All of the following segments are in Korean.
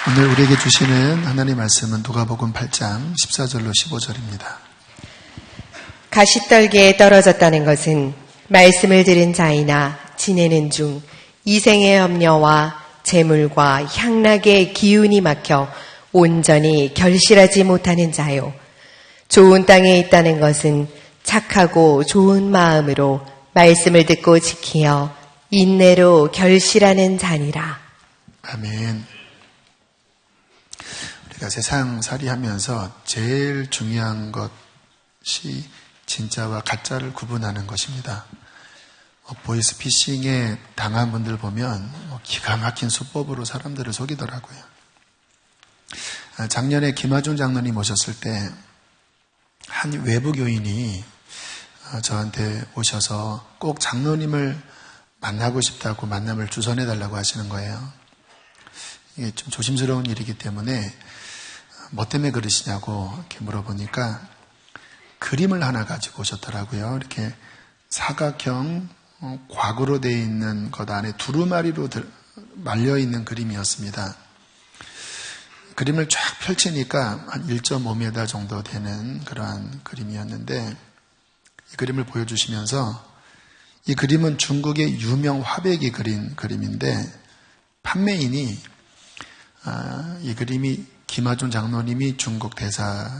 오늘 우리에게 주시는 하나님의 말씀은 누가복음 8장 14절로 15절입니다. 가시떨기에 떨어졌다는 것은 말씀을 들은 자이나 지내는 중 이생의 염려와 재물과 향락의 기운이 막혀 온전히 결실하지 못하는 자요. 좋은 땅에 있다는 것은 착하고 좋은 마음으로 말씀을 듣고 지키어 인내로 결실하는 자니라. 아멘. 우리가 세상살이 하면서 제일 중요한 것이 진짜와 가짜를 구분하는 것입니다. 보이스피싱에 당한 분들 보면 기가 막힌 수법으로 사람들을 속이더라고요. 작년에 김하준 장로님 오셨을 때 한 외부 교인이 저한테 오셔서 꼭 장로님을 만나고 싶다고 만남을 주선해달라고 하시는 거예요. 이게 좀 조심스러운 일이기 때문에 뭐 때문에 그러시냐고 이렇게 물어보니까 그림을 하나 가지고 오셨더라고요. 이렇게 사각형 곽으로 되어 있는 것 안에 두루마리로 말려 있는 그림이었습니다. 그림을 쫙 펼치니까 한 1.5m 정도 되는 그러한 그림이었는데 이 그림을 보여주시면서 이 그림은 중국의 유명 화백이 그린 그림인데 판매인이 이 그림이 김하준 장로님이 중국 대사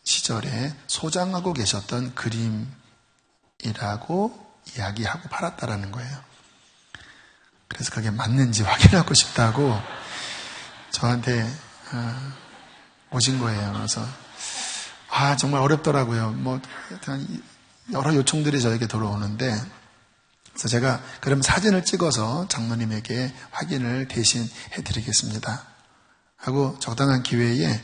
시절에 소장하고 계셨던 그림이라고 이야기하고 팔았다라는 거예요. 그래서 그게 맞는지 확인하고 싶다고 저한테 오신 거예요. 그래서 정말 어렵더라고요. 여러 요청들이 저에게 들어오는데 그래서 제가 그럼 사진을 찍어서 장로님에게 확인을 대신 해드리겠습니다 하고 적당한 기회에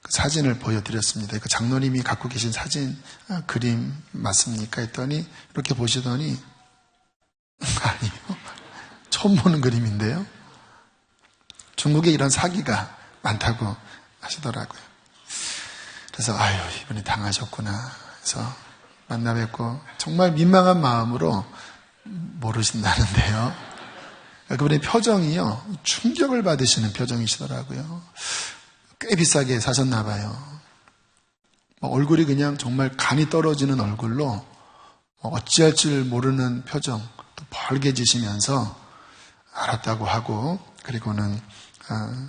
그 사진을 보여드렸습니다. 그 장로님이 갖고 계신 사진 그림 맞습니까? 했더니 이렇게 보시더니 아니요, 처음 보는 그림인데요. 중국에 이런 사기가 많다고 하시더라고요. 그래서 이분이 당하셨구나 해서 만나 뵙고 정말 민망한 마음으로 모르신다는데요. 그분의 표정이요, 충격을 받으시는 표정이시더라고요. 꽤 비싸게 사셨나 봐요. 얼굴이 그냥 정말 간이 떨어지는 얼굴로 어찌할 줄 모르는 표정, 또 벌개지시면서 알았다고 하고 그리고는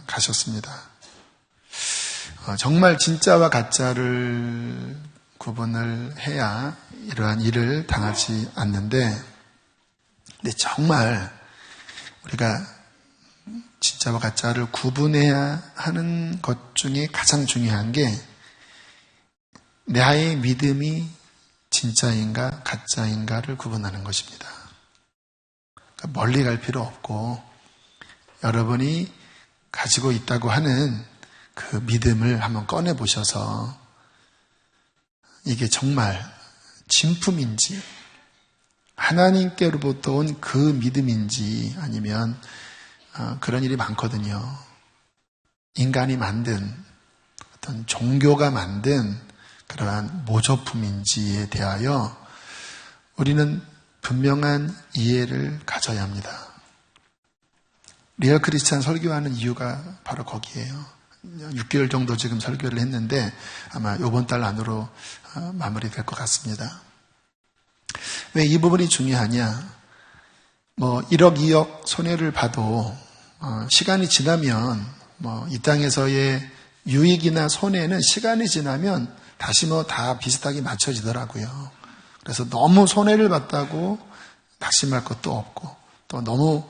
가셨습니다. 정말 진짜와 가짜를 구분을 해야 이러한 일을 당하지 않는데, 근데 정말 우리가 진짜와 가짜를 구분해야 하는 것 중에 가장 중요한 게 나의 믿음이 진짜인가 가짜인가를 구분하는 것입니다. 그러니까 멀리 갈 필요 없고 여러분이 가지고 있다고 하는 그 믿음을 한번 꺼내 보셔서 이게 정말 진품인지 하나님께로부터 온 그 믿음인지 아니면 그런 일이 많거든요. 인간이 만든 어떤 종교가 만든 그러한 모조품인지에 대하여 우리는 분명한 이해를 가져야 합니다. 리얼 크리스찬 설교하는 이유가 바로 거기에요. 6개월 정도 지금 설교를 했는데 아마 이번 달 안으로 마무리될 것 같습니다. 왜 이 부분이 중요하냐? 1억, 2억 손해를 봐도 시간이 지나면 이 땅에서의 유익이나 손해는 시간이 지나면 다시 다 비슷하게 맞춰지더라고요. 그래서 너무 손해를 봤다고 낙심할 것도 없고 또 너무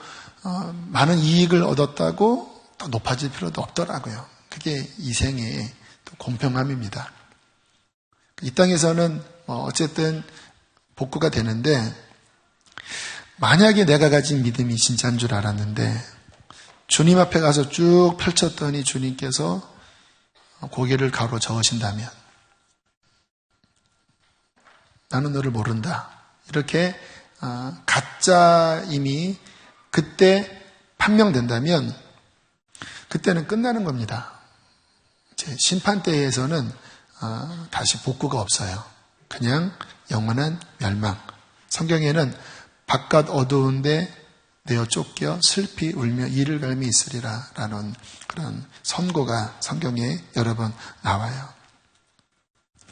많은 이익을 얻었다고 더 높아질 필요도 없더라고요. 그게 이 생의 또 공평함입니다. 이 땅에서는 어쨌든 복구가 되는데 만약에 내가 가진 믿음이 진짜인 줄 알았는데 주님 앞에 가서 쭉 펼쳤더니 주님께서 고개를 가로저으신다면 나는 너를 모른다. 이렇게 가짜임이 그때 판명된다면 그때는 끝나는 겁니다. 심판대에서는 다시 복구가 없어요. 그냥 영원한 멸망. 성경에는 바깥 어두운데 내어 쫓겨 슬피 울며 이를 갈미 있으리라 라는 그런 선고가 성경에 여러 번 나와요.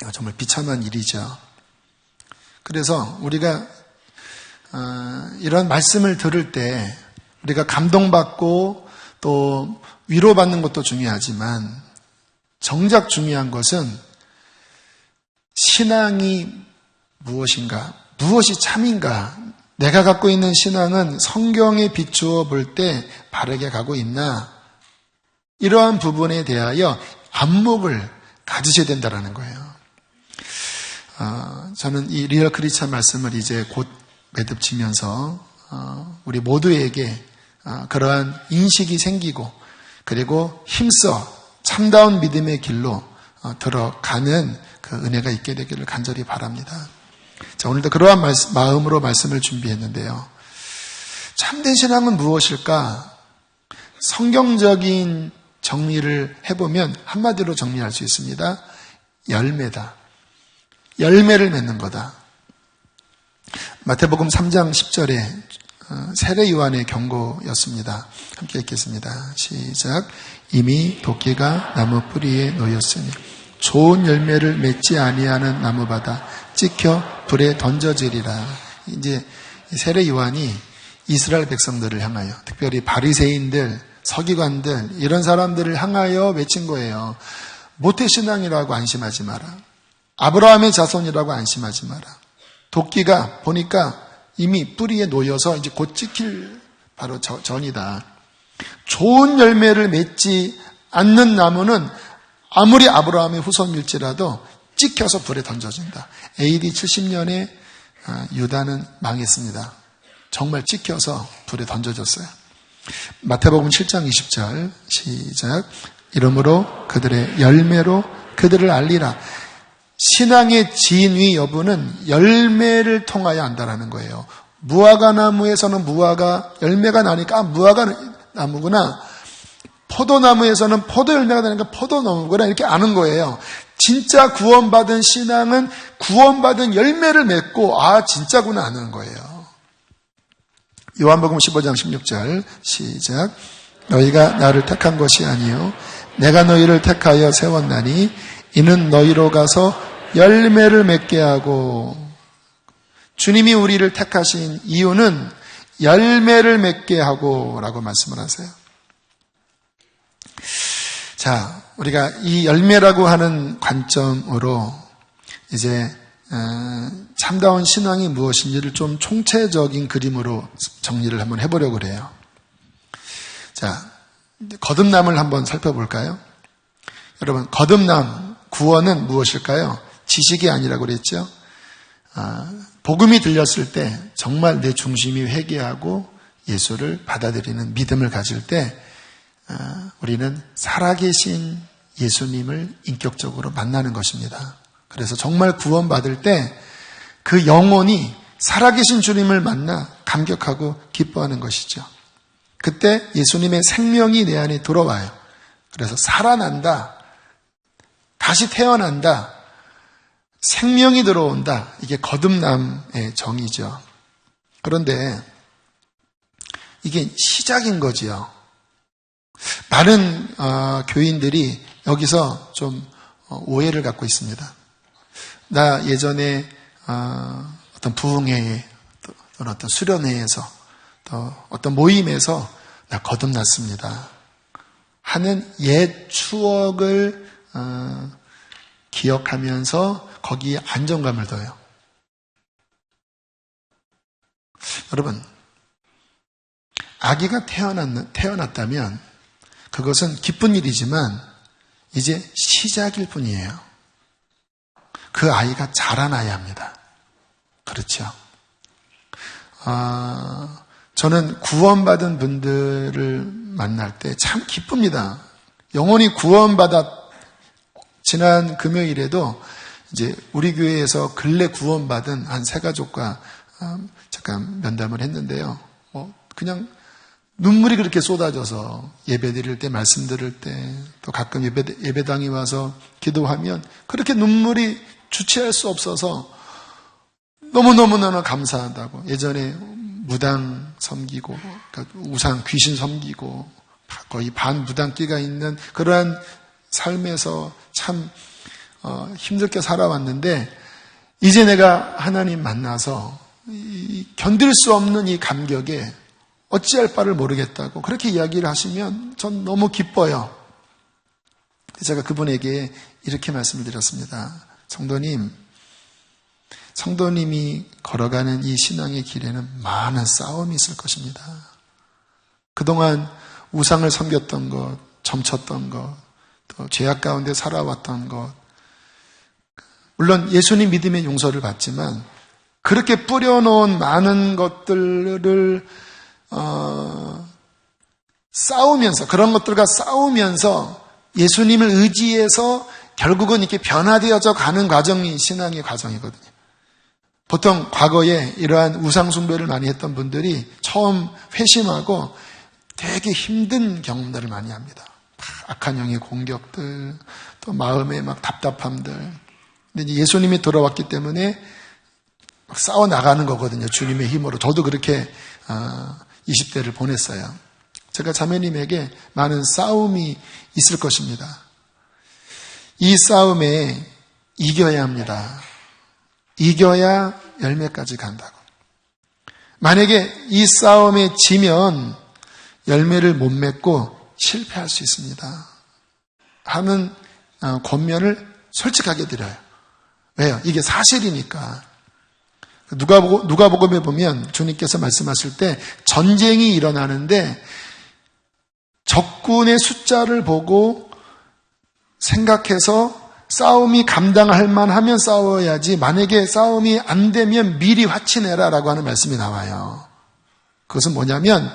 이거 정말 비참한 일이죠. 그래서 우리가 이런 말씀을 들을 때 우리가 감동받고 또 위로받는 것도 중요하지만 정작 중요한 것은 신앙이 무엇인가, 무엇이 참인가, 내가 갖고 있는 신앙은 성경에 비추어 볼 때 바르게 가고 있나, 이러한 부분에 대하여 안목을 가지셔야 된다는 거예요. 저는 이 리얼 크리스찬 말씀을 이제 곧 매듭치면서 우리 모두에게 그러한 인식이 생기고 그리고 힘써 참다운 믿음의 길로 들어가는 그 은혜가 있게 되기를 간절히 바랍니다. 자, 오늘도 그러한 마음으로 말씀을 준비했는데요. 참된 신앙은 무엇일까? 성경적인 정리를 해보면 한마디로 정리할 수 있습니다. 열매다. 열매를 맺는 거다. 마태복음 3장 10절에 세례 요한의 경고였습니다. 함께 읽겠습니다. 시작. 이미 도끼가 나무 뿌리에 놓였으니 좋은 열매를 맺지 아니하는 나무마다 찍혀 불에 던져지리라. 이제 세례 요한이 이스라엘 백성들을 향하여, 특별히 바리새인들, 서기관들, 이런 사람들을 향하여 외친 거예요. 모태신앙이라고 안심하지 마라. 아브라함의 자손이라고 안심하지 마라. 도끼가 보니까 이미 뿌리에 놓여서 이제 곧 찍힐 바로 전이다. 좋은 열매를 맺지 않는 나무는 아무리 아브라함의 후손일지라도 찍혀서 불에 던져진다. AD 70년에 유다는 망했습니다. 정말 찍혀서 불에 던져졌어요. 마태복음 7장 20절 시작. 이러므로 그들의 열매로 그들을 알리라. 신앙의 진위 여부는 열매를 통하여 안다라는 거예요. 무화과 나무에서는 무화과 열매가 나니까 무화과 나무구나. 포도나무에서는 포도 열매가 나니까 포도나무구나. 이렇게 아는 거예요. 진짜 구원받은 신앙은 구원받은 열매를 맺고 진짜구나 아는 거예요. 요한복음 15장 16절 시작. 너희가 나를 택한 것이 아니요 내가 너희를 택하여 세웠나니 이는 너희로 가서 열매를 맺게 하고. 주님이 우리를 택하신 이유는 열매를 맺게 하고 라고 말씀을 하세요. 자, 우리가 이 열매라고 하는 관점으로 이제 참다운 신앙이 무엇인지를 좀 총체적인 그림으로 정리를 한번 해보려고 그래요. 자, 거듭남을 한번 살펴볼까요? 여러분, 거듭남, 구원은 무엇일까요? 지식이 아니라고 그랬죠? 복음이 들렸을 때 정말 내 중심이 회개하고 예수를 받아들이는 믿음을 가질 때 우리는 살아계신 예수님을 인격적으로 만나는 것입니다. 그래서 정말 구원받을 때 그 영혼이 살아계신 주님을 만나 감격하고 기뻐하는 것이죠. 그때 예수님의 생명이 내 안에 들어와요. 그래서 살아난다, 다시 태어난다, 생명이 들어온다. 이게 거듭남의 정의죠. 그런데 이게 시작인 거지요. 많은 교인들이 여기서 좀 오해를 갖고 있습니다. 나 예전에 어떤 부흥회에 또는 어떤 수련회에서 또 어떤 모임에서 나 거듭났습니다 하는 옛 추억을 기억하면서 거기에 안정감을 둬요. 여러분, 아기가 태어났다면 그것은 기쁜 일이지만 이제 시작일 뿐이에요. 그 아이가 자라나야 합니다. 그렇죠? 저는 구원받은 분들을 만날 때 참 기쁩니다. 영혼이 구원받아 지난 금요일에도 이제 우리 교회에서 근래 구원받은 한 3가족과 잠깐 면담을 했는데요. 그냥 눈물이 그렇게 쏟아져서 예배 드릴 때, 말씀 들을 때, 또 가끔 예배당에 와서 기도하면 그렇게 눈물이 주체할 수 없어서 너무너무너무 감사하다고. 예전에 무당 섬기고, 그러니까 우상, 귀신 섬기고, 거의 반무당기가 있는 그러한 삶에서 참 힘들게 살아왔는데, 이제 내가 하나님 만나서 견딜 수 없는 이 감격에 어찌할 바를 모르겠다고 그렇게 이야기를 하시면 전 너무 기뻐요. 제가 그분에게 이렇게 말씀을 드렸습니다. 성도님이 걸어가는 이 신앙의 길에는 많은 싸움이 있을 것입니다. 그동안 우상을 섬겼던 것, 점쳤던 것, 또 죄악 가운데 살아왔던 것, 물론 예수님 믿음의 용서를 받지만 그렇게 뿌려놓은 많은 것들을 싸우면서, 그런 것들과 싸우면서 예수님을 의지해서 결국은 이렇게 변화되어져 가는 과정이 신앙의 과정이거든요. 보통 과거에 이러한 우상숭배를 많이 했던 분들이 처음 회심하고 되게 힘든 경험들을 많이 합니다. 악한 영의 공격들, 또 마음의 막 답답함들. 근데 이제 예수님이 돌아왔기 때문에 막 싸워 나가는 거거든요. 주님의 힘으로. 저도 그렇게 20대를 보냈어요. 제가 자매님에게 많은 싸움이 있을 것입니다. 이 싸움에 이겨야 합니다. 이겨야 열매까지 간다고. 만약에 이 싸움에 지면 열매를 못 맺고 실패할 수 있습니다. 하는 권면을 솔직하게 드려요. 왜요? 이게 사실이니까. 누가복음에 보면 주님께서 말씀하실 때 전쟁이 일어나는데 적군의 숫자를 보고 생각해서 싸움이 감당할 만하면 싸워야지, 만약에 싸움이 안 되면 미리 화치내라라고 하는 말씀이 나와요. 그것은 뭐냐면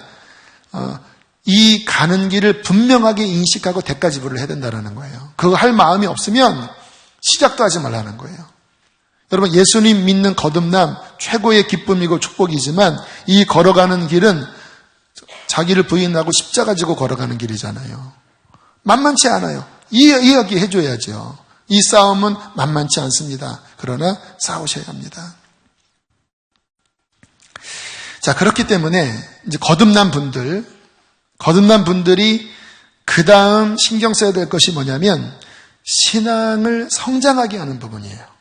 이 가는 길을 분명하게 인식하고 대가 지불을 해야 된다는 거예요. 그거 할 마음이 없으면 시작도 하지 말라는 거예요. 여러분, 예수님 믿는 거듭남 최고의 기쁨이고 축복이지만 이 걸어가는 길은 자기를 부인하고 십자가 지고 걸어가는 길이잖아요. 만만치 않아요. 이야기 해줘야죠. 이 싸움은 만만치 않습니다. 그러나 싸우셔야 합니다. 자, 그렇기 때문에 이제 거듭난 분들이 그 다음 신경 써야 될 것이 뭐냐면 신앙을 성장하게 하는 부분이에요.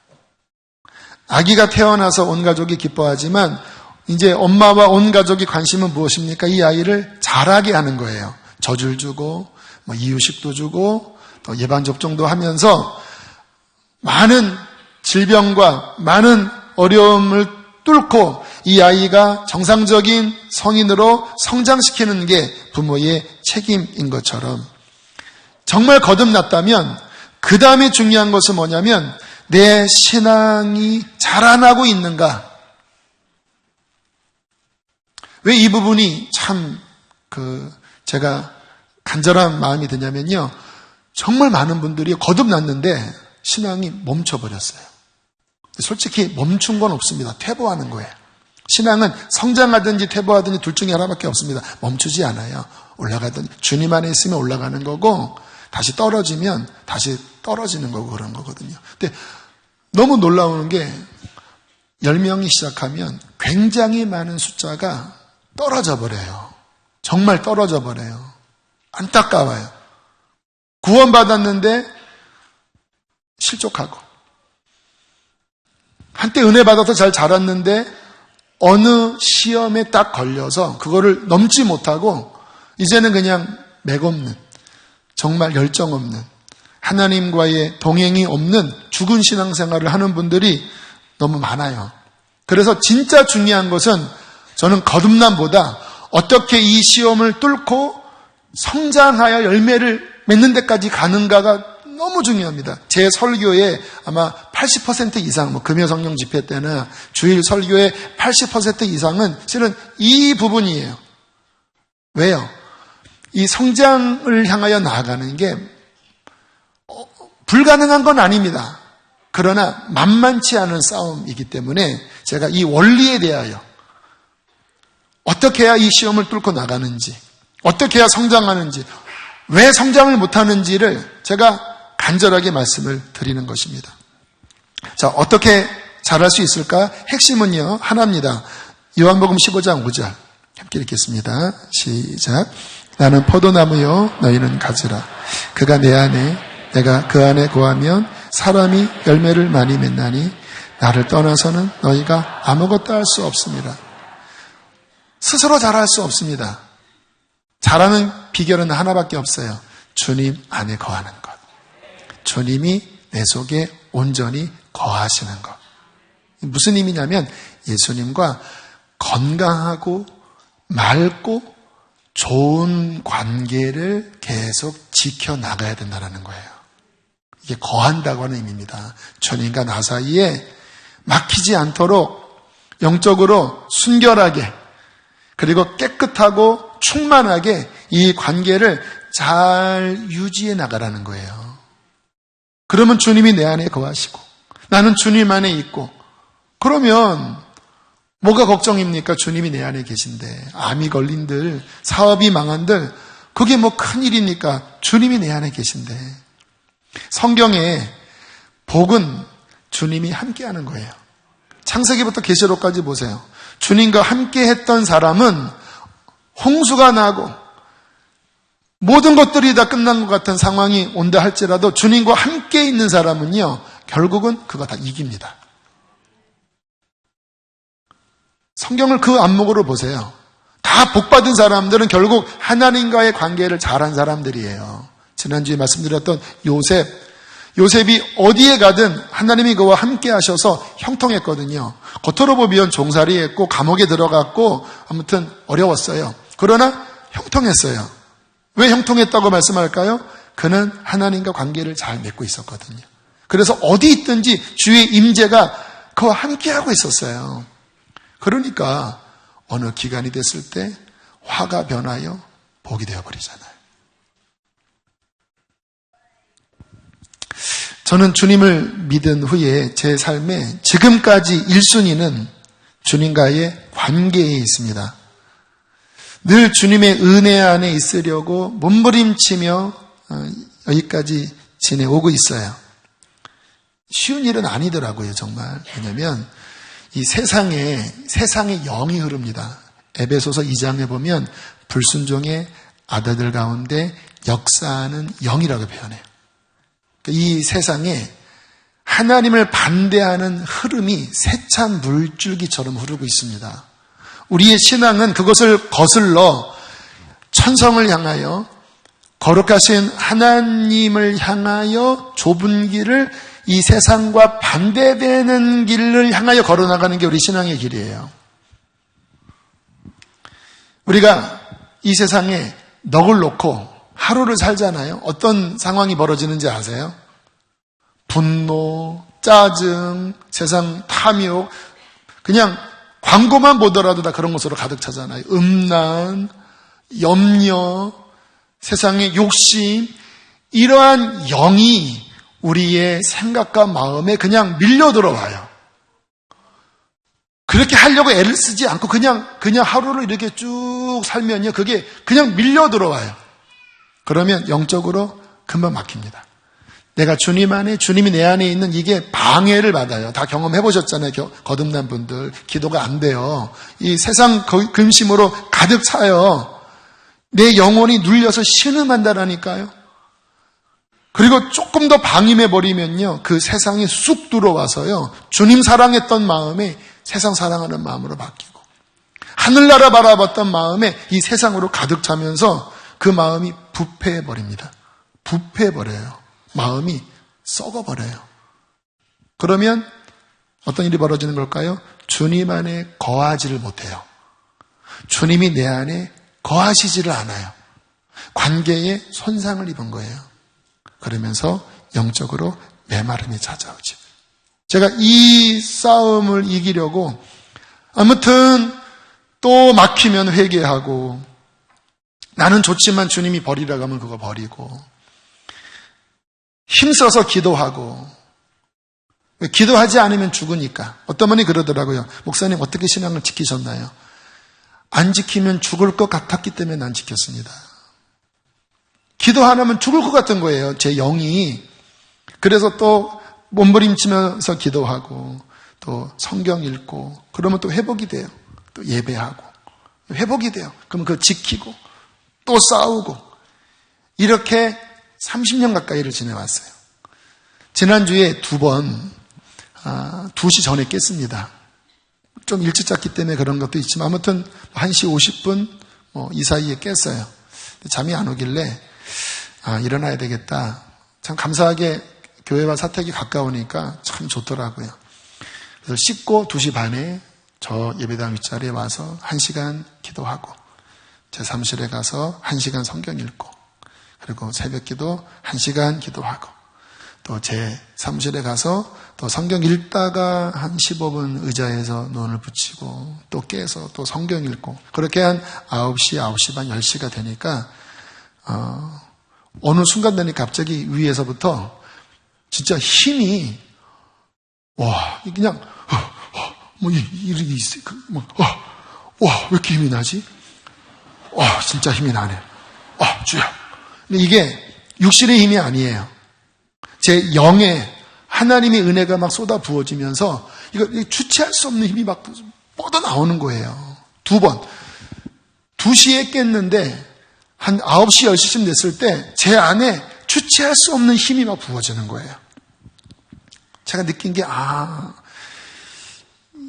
아기가 태어나서 온 가족이 기뻐하지만 이제 엄마와 온 가족이 관심은 무엇입니까? 이 아이를 자라게 하는 거예요. 젖을 주고 이유식도 주고 또 예방접종도 하면서 많은 질병과 많은 어려움을 뚫고 이 아이가 정상적인 성인으로 성장시키는 게 부모의 책임인 것처럼 정말 거듭났다면 그 다음에 중요한 것은 뭐냐면 내 신앙이 자라나고 있는가? 왜 이 부분이 참 제가 간절한 마음이 드냐면요. 정말 많은 분들이 거듭났는데 신앙이 멈춰버렸어요. 솔직히 멈춘 건 없습니다. 퇴보하는 거예요. 신앙은 성장하든지 퇴보하든지 둘 중에 하나밖에 없습니다. 멈추지 않아요. 올라가든지 주님 안에 있으면 올라가는 거고 다시 떨어지면 다시 떨어지는 거고 그런 거거든요. 근데 너무 놀라운 게 10명이 시작하면 굉장히 많은 숫자가 떨어져 버려요. 정말 떨어져 버려요. 안타까워요. 구원받았는데 실족하고 한때 은혜 받아서 잘 자랐는데 어느 시험에 딱 걸려서 그거를 넘지 못하고 이제는 그냥 맥없는, 정말 열정 없는, 하나님과의 동행이 없는 죽은 신앙생활을 하는 분들이 너무 많아요. 그래서 진짜 중요한 것은 저는 거듭남보다 어떻게 이 시험을 뚫고 성장하여 열매를 맺는 데까지 가는가가 너무 중요합니다. 제 설교의 아마 80% 이상, 금요성령 집회 때는 주일 설교의 80% 이상은 실은 이 부분이에요. 왜요? 이 성장을 향하여 나아가는 게 불가능한 건 아닙니다. 그러나 만만치 않은 싸움이기 때문에 제가 이 원리에 대하여 어떻게 해야 이 시험을 뚫고 나가는지, 어떻게 해야 성장하는지, 왜 성장을 못하는지를 제가 간절하게 말씀을 드리는 것입니다. 자, 어떻게 잘할 수 있을까? 핵심은요, 하나입니다. 요한복음 15장 5절. 함께 읽겠습니다. 시작. 나는 포도나무요 너희는 가지라. 그가 내 안에 내가 그 안에 거하면 사람이 열매를 많이 맺나니 나를 떠나서는 너희가 아무것도 할 수 없습니다. 스스로 잘할 수 없습니다. 잘하는 비결은 하나밖에 없어요. 주님 안에 거하는 것. 주님이 내 속에 온전히 거하시는 것. 무슨 의미냐면 예수님과 건강하고 맑고 좋은 관계를 계속 지켜나가야 된다는 거예요. 이게 거한다고 하는 의미입니다. 주님과 나 사이에 막히지 않도록 영적으로 순결하게 그리고 깨끗하고 충만하게 이 관계를 잘 유지해 나가라는 거예요. 그러면 주님이 내 안에 거하시고 나는 주님 안에 있고 그러면 뭐가 걱정입니까? 주님이 내 안에 계신데 암이 걸린들 사업이 망한들 그게 뭐 큰일입니까? 주님이 내 안에 계신데 성경에 복은 주님이 함께하는 거예요. 창세기부터 계시록까지 보세요. 주님과 함께했던 사람은 홍수가 나고 모든 것들이 다 끝난 것 같은 상황이 온다 할지라도 주님과 함께 있는 사람은요 결국은 그거 다 이깁니다. 성경을 그 안목으로 보세요. 다 복받은 사람들은 결국 하나님과의 관계를 잘한 사람들이에요. 지난주에 말씀드렸던 요셉이 어디에 가든 하나님이 그와 함께 하셔서 형통했거든요. 겉으로 보면 종살이 했고 감옥에 들어갔고 아무튼 어려웠어요. 그러나 형통했어요. 왜 형통했다고 말씀할까요? 그는 하나님과 관계를 잘 맺고 있었거든요. 그래서 어디 있든지 주의 임재가 그와 함께하고 있었어요. 그러니까 어느 기간이 됐을 때 화가 변하여 복이 되어버리잖아요. 저는 주님을 믿은 후에 제 삶에 지금까지 1순위는 주님과의 관계에 있습니다. 늘 주님의 은혜 안에 있으려고 몸부림치며 여기까지 지내오고 있어요. 쉬운 일은 아니더라고요, 정말. 왜냐하면 이 세상의 영이 흐릅니다. 에베소서 2장에 보면 불순종의 아들들 가운데 역사하는 영이라고 표현해요. 이 세상에 하나님을 반대하는 흐름이 세찬 물줄기처럼 흐르고 있습니다. 우리의 신앙은 그것을 거슬러 천성을 향하여 거룩하신 하나님을 향하여 좁은 길을 이 세상과 반대되는 길을 향하여 걸어나가는 게 우리 신앙의 길이에요. 우리가 이 세상에 넋을 놓고 하루를 살잖아요. 어떤 상황이 벌어지는지 아세요? 분노, 짜증, 세상 탐욕, 그냥 광고만 보더라도 다 그런 것으로 가득 차잖아요. 음란, 염려, 세상의 욕심, 이러한 영이 우리의 생각과 마음에 그냥 밀려 들어와요. 그렇게 하려고 애를 쓰지 않고 그냥 하루를 이렇게 쭉 살면요. 그게 그냥 밀려 들어와요. 그러면 영적으로 금방 막힙니다. 내가 주님 안에, 주님이 내 안에 있는 이게 방해를 받아요. 다 경험해 보셨잖아요. 거듭난 분들. 기도가 안 돼요. 이 세상 근심으로 가득 차요. 내 영혼이 눌려서 신음한다라니까요. 그리고 조금 더 방임해버리면요. 그 세상이 쑥 들어와서요. 주님 사랑했던 마음이 세상 사랑하는 마음으로 바뀌고 하늘나라 바라봤던 마음에 이 세상으로 가득 차면서 그 마음이 부패해버립니다. 부패해버려요. 마음이 썩어버려요. 그러면 어떤 일이 벌어지는 걸까요? 주님 안에 거하지를 못해요. 주님이 내 안에 거하시지를 않아요. 관계에 손상을 입은 거예요. 그러면서 영적으로 메마름이 찾아오죠. 제가 이 싸움을 이기려고 아무튼 또 막히면 회개하고 나는 좋지만 주님이 버리라고 하면 그거 버리고 힘써서 기도하고 기도하지 않으면 죽으니까. 어떤 분이 그러더라고요. 목사님 어떻게 신앙을 지키셨나요? 안 지키면 죽을 것 같았기 때문에 안 지켰습니다. 기도 안 하면 죽을 것 같은 거예요. 제 영이. 그래서 또 몸부림치면서 기도하고 또 성경 읽고 그러면 또 회복이 돼요. 또 예배하고 회복이 돼요. 그럼 그거 지키고 또 싸우고 이렇게 30년 가까이를 지내왔어요. 지난주에 2번 2시 전에 깼습니다. 좀 일찍 잤기 때문에 그런 것도 있지만 아무튼 1시 50분 이 사이에 깼어요. 잠이 안 오길래 일어나야 되겠다. 참 감사하게 교회와 사택이 가까우니까 참 좋더라고요. 그래서 씻고 2시 반에 저 예배당 윗자리에 와서 1시간 기도하고 제 사무실에 가서 1시간 성경 읽고 그리고 새벽기도 1시간 기도하고 또 제 사무실에 가서 또 성경 읽다가 한 15분 의자에서 눈을 붙이고 또 깨서 또 성경 읽고 그렇게 한 9시, 9시 반, 10시가 되니까 어느 순간 되니까 갑자기 위에서부터 진짜 힘이 그냥 이렇게 있어요. 왜 이렇게 힘이 나지? 진짜 힘이 나네. 주야. 근데 이게 육신의 힘이 아니에요. 제 영에 하나님의 은혜가 막 쏟아 부어지면서 이거 주체할 수 없는 힘이 막 뻗어 나오는 거예요. 2번. 2시에 깼는데 한 9시, 10시쯤 됐을 때 제 안에 주체할 수 없는 힘이 막 부어지는 거예요. 제가 느낀 게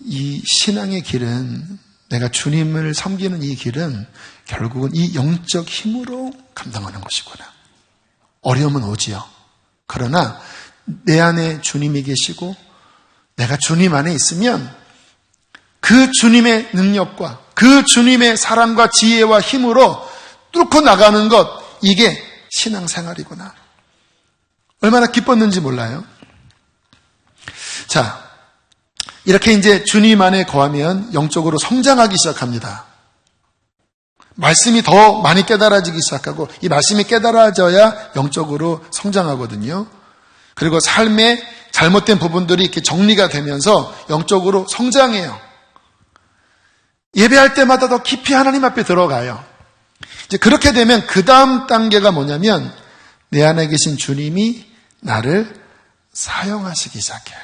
이 신앙의 길은 내가 주님을 섬기는 이 길은 결국은 이 영적 힘으로 감당하는 것이구나. 어려움은 오지요. 그러나 내 안에 주님이 계시고 내가 주님 안에 있으면 그 주님의 능력과 그 주님의 사랑과 지혜와 힘으로 뚫고 나가는 것, 이게 신앙생활이구나. 얼마나 기뻤는지 몰라요. 자, 이렇게 이제 주님 안에 거하면 영적으로 성장하기 시작합니다. 말씀이 더 많이 깨달아지기 시작하고 이 말씀이 깨달아져야 영적으로 성장하거든요. 그리고 삶의 잘못된 부분들이 이렇게 정리가 되면서 영적으로 성장해요. 예배할 때마다 더 깊이 하나님 앞에 들어가요. 이제 그렇게 되면 그 다음 단계가 뭐냐면 내 안에 계신 주님이 나를 사용하시기 시작해요.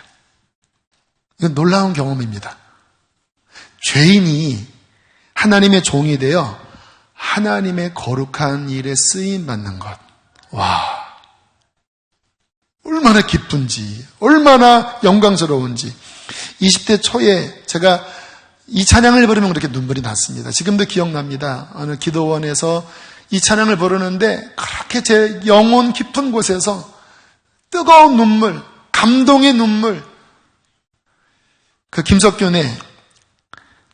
이건 놀라운 경험입니다. 죄인이 하나님의 종이 되어 하나님의 거룩한 일에 쓰임받는 것. 얼마나 기쁜지, 얼마나 영광스러운지. 20대 초에 제가 이 찬양을 부르면 그렇게 눈물이 났습니다. 지금도 기억납니다. 어느 기도원에서 이 찬양을 부르는데 그렇게 제 영혼 깊은 곳에서 뜨거운 눈물, 감동의 눈물. 그 김석균의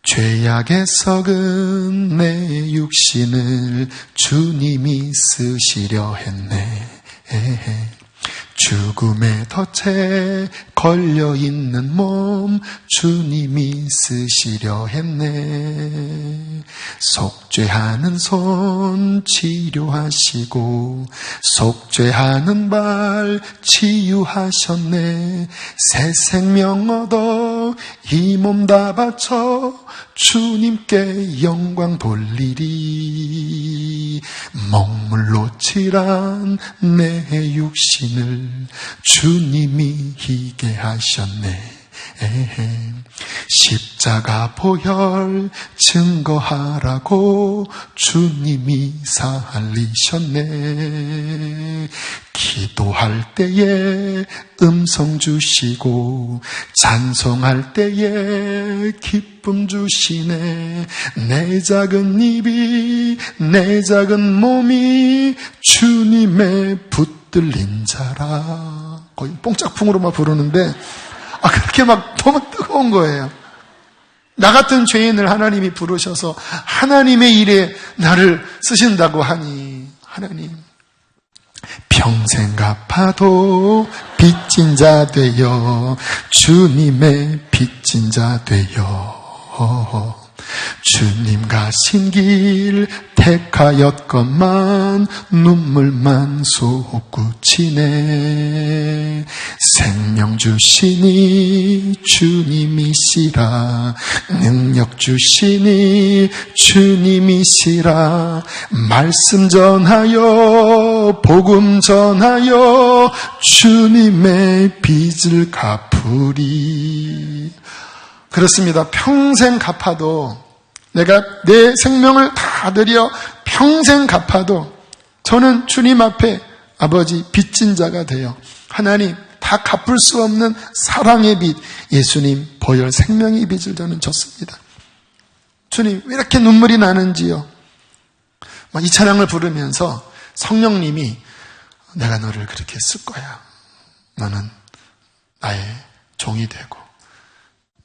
죄악에 썩은 내 육신을 주님이 쓰시려 했네. 죽음의 덫에 걸려있는 몸 주님이 쓰시려 했네. 속죄하는 손 치료하시고 속죄하는 발 치유하셨네. 새 생명 얻어 이 몸 다 바쳐 주님께 영광 돌리리. 먹물로 칠한 내 육신을 주님이 희게 하셨네. 십자가 보혈 증거하라고 주님이 살리셨네. 기도할 때에 음성 주시고 찬송할 때에 기쁨 주시네. 내 작은 입이 내 작은 몸이 주님의 붙들린 자라. 거의 뽕짝풍으로만 부르는데 그렇게 막 너무 뜨거운 거예요. 나 같은 죄인을 하나님이 부르셔서 하나님의 일에 나를 쓰신다고 하니 하나님 평생 갚아도 빚진 자 되어 주님의 빚진 자 되어 주님 가신 길 택하였건만 눈물만 솟구치네. 생명 주시니 주님이시라. 능력 주시니 주님이시라. 말씀 전하여 복음 전하여 주님의 빚을 갚으리. 그렇습니다. 평생 갚아도 내가 내 생명을 다 드려 평생 갚아도 저는 주님 앞에 아버지 빚진 자가 되어 하나님 다 갚을 수 없는 사랑의 빚, 예수님 보혈 생명의 빚을 저는 졌습니다. 주님 왜 이렇게 눈물이 나는지요. 이 찬양을 부르면서 성령님이 내가 너를 그렇게 쓸 거야. 너는 나의 종이 되고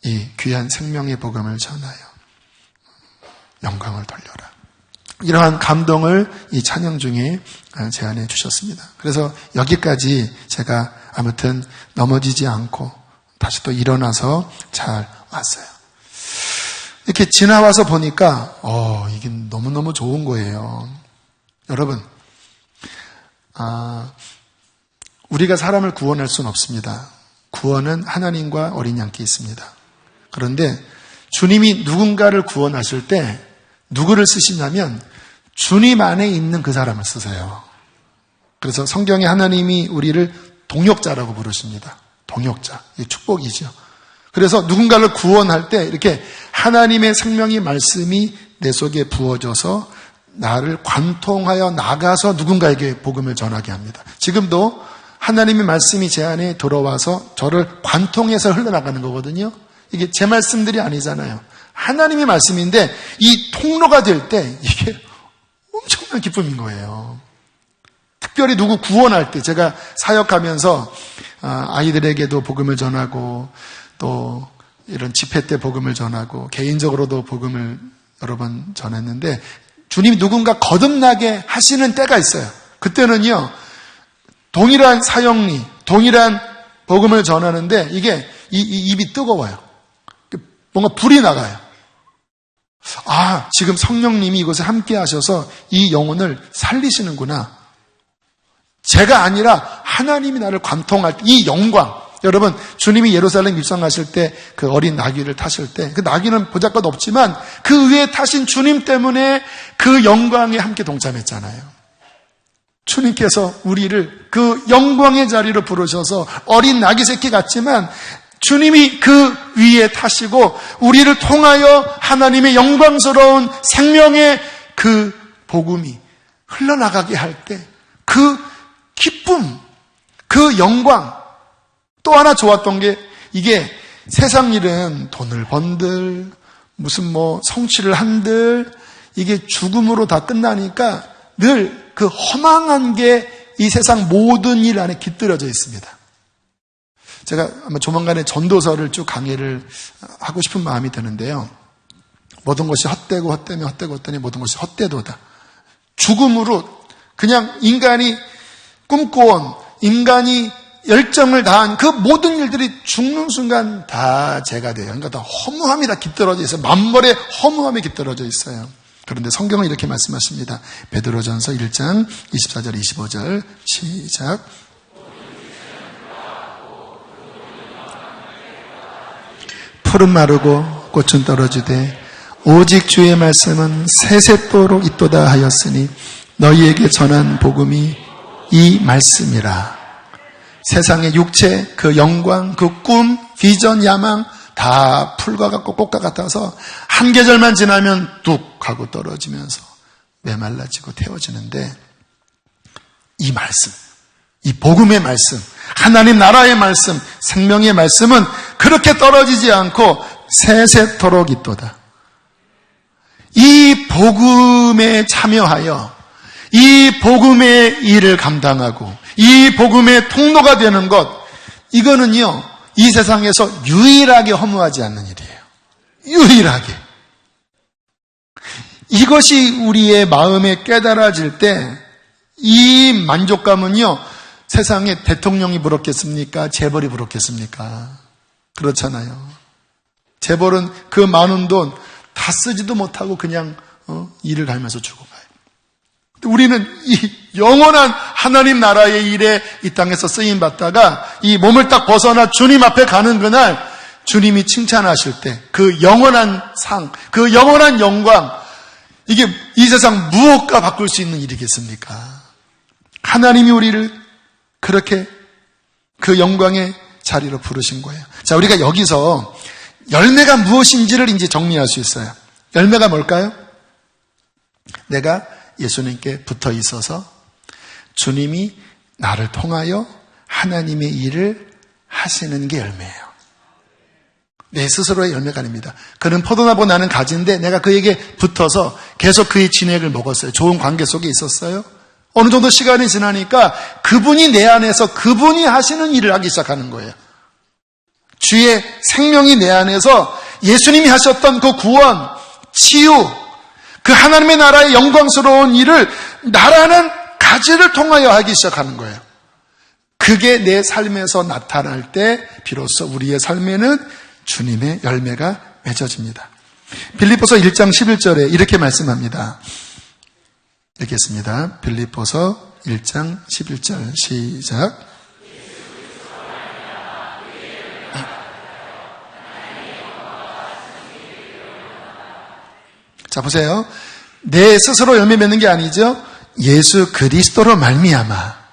이 귀한 생명의 복음을 전하여 영광을 돌려라. 이러한 감동을 이 찬양 중에 제안해 주셨습니다. 그래서 여기까지 제가 아무튼 넘어지지 않고 다시 또 일어나서 잘 왔어요. 이렇게 지나와서 보니까 이게 너무너무 좋은 거예요. 여러분, 우리가 사람을 구원할 수는 없습니다. 구원은 하나님과 어린 양께 있습니다. 그런데 주님이 누군가를 구원하실 때 누구를 쓰시냐면 주님 안에 있는 그 사람을 쓰세요. 그래서 성경에 하나님이 우리를 동역자라고 부르십니다. 동역자. 이게 축복이죠. 그래서 누군가를 구원할 때 이렇게 하나님의 생명의 말씀이 내 속에 부어져서 나를 관통하여 나가서 누군가에게 복음을 전하게 합니다. 지금도 하나님의 말씀이 제 안에 들어와서 저를 관통해서 흘러나가는 거거든요. 이게 제 말씀들이 아니잖아요. 하나님의 말씀인데 이 통로가 될 때 이게 엄청난 기쁨인 거예요. 특별히 누구 구원할 때 제가 사역하면서 아이들에게도 복음을 전하고 또 이런 집회 때 복음을 전하고 개인적으로도 복음을 여러 번 전했는데 주님이 누군가 거듭나게 하시는 때가 있어요. 그때는요 동일한 사역리, 동일한 복음을 전하는데 이게 입이 뜨거워요. 뭔가 불이 나가요. 지금 성령님이 이곳에 함께 하셔서 이 영혼을 살리시는구나. 제가 아니라 하나님이 나를 관통할 때 이 영광. 여러분, 주님이 예루살렘 입성하실 때 그 어린 나귀를 타실 때 그 나귀는 보잘것 없지만 그 위에 타신 주님 때문에 그 영광에 함께 동참했잖아요. 주님께서 우리를 그 영광의 자리로 부르셔서 어린 나귀 새끼 같지만 주님이 그 위에 타시고 우리를 통하여 하나님의 영광스러운 생명의 그 복음이 흘러나가게 할 때 그 기쁨, 그 영광. 또 하나 좋았던 게 이게 세상 일은 돈을 번들 무슨 성취를 한들 이게 죽음으로 다 끝나니까 늘 그 허망한 게 이 세상 모든 일 안에 깃들어져 있습니다. 제가 아마 조만간에 전도서를 쭉 강의를 하고 싶은 마음이 드는데요. 모든 것이 헛되고 헛되면 헛되고 헛되니 모든 것이 헛되도다. 죽음으로 그냥 인간이 꿈꿔온 인간이 열정을 다한 그 모든 일들이 죽는 순간 다 제가 돼요. 그러니까 다 허무함이 다 깃들어져 있어요. 만벌의 허무함이 깃들어져 있어요. 그런데 성경은 이렇게 말씀하십니다. 베드로전서 1장 24절 25절 시작. 풀은 마르고 꽃은 떨어지되 오직 주의 말씀은 세세토록 있도다 하였으니 너희에게 전한 복음이 이 말씀이라. 세상의 육체, 그 영광, 그 꿈, 비전, 야망 다 풀과 같고 꽃과 같아서 한 계절만 지나면 뚝 하고 떨어지면서 메말라지고 태워지는데 이 말씀, 이 복음의 말씀, 하나님 나라의 말씀, 생명의 말씀은 그렇게 떨어지지 않고 세세토록 있도다. 이 복음에 참여하여 이 복음의 일을 감당하고 이 복음의 통로가 되는 것, 이거는요 이 세상에서 유일하게 허무하지 않는 일이에요. 유일하게. 이것이 우리의 마음에 깨달아질 때 이 만족감은요 세상에 대통령이 부럽겠습니까? 재벌이 부럽겠습니까? 그렇잖아요. 재벌은 그 많은 돈 다 쓰지도 못하고 그냥 일을 갈면서 죽어가요. 우리는 이 영원한 하나님 나라의 일에 이 땅에서 쓰임받다가 이 몸을 딱 벗어나 주님 앞에 가는 그날 주님이 칭찬하실 때 그 영원한 상, 그 영원한 영광, 이게 이 세상 무엇과 바꿀 수 있는 일이겠습니까? 하나님이 우리를 그렇게 그 영광의 자리로 부르신 거예요. 자, 우리가 여기서 열매가 무엇인지를 이제 정리할 수 있어요. 열매가 뭘까요? 내가 예수님께 붙어 있어서 주님이 나를 통하여 하나님의 일을 하시는 게 열매예요. 내 스스로의 열매가 아닙니다. 그는 포도나무 나는 가지인데 내가 그에게 붙어서 계속 그의 진액을 먹었어요. 좋은 관계 속에 있었어요. 어느 정도 시간이 지나니까 그분이 내 안에서 그분이 하시는 일을 하기 시작하는 거예요. 주의 생명이 내 안에서 예수님이 하셨던 그 구원, 치유, 그 하나님의 나라의 영광스러운 일을 나라는 가지를 통하여 하기 시작하는 거예요. 그게 내 삶에서 나타날 때 비로소 우리의 삶에는 주님의 열매가 맺어집니다. 빌립보서 1장 11절에 이렇게 말씀합니다. 읽겠습니다. 빌립보서 1장 11절 시작. 자, 보세요. 내 스스로 열매 맺는 게 아니죠. 예수 그리스도로 말미암아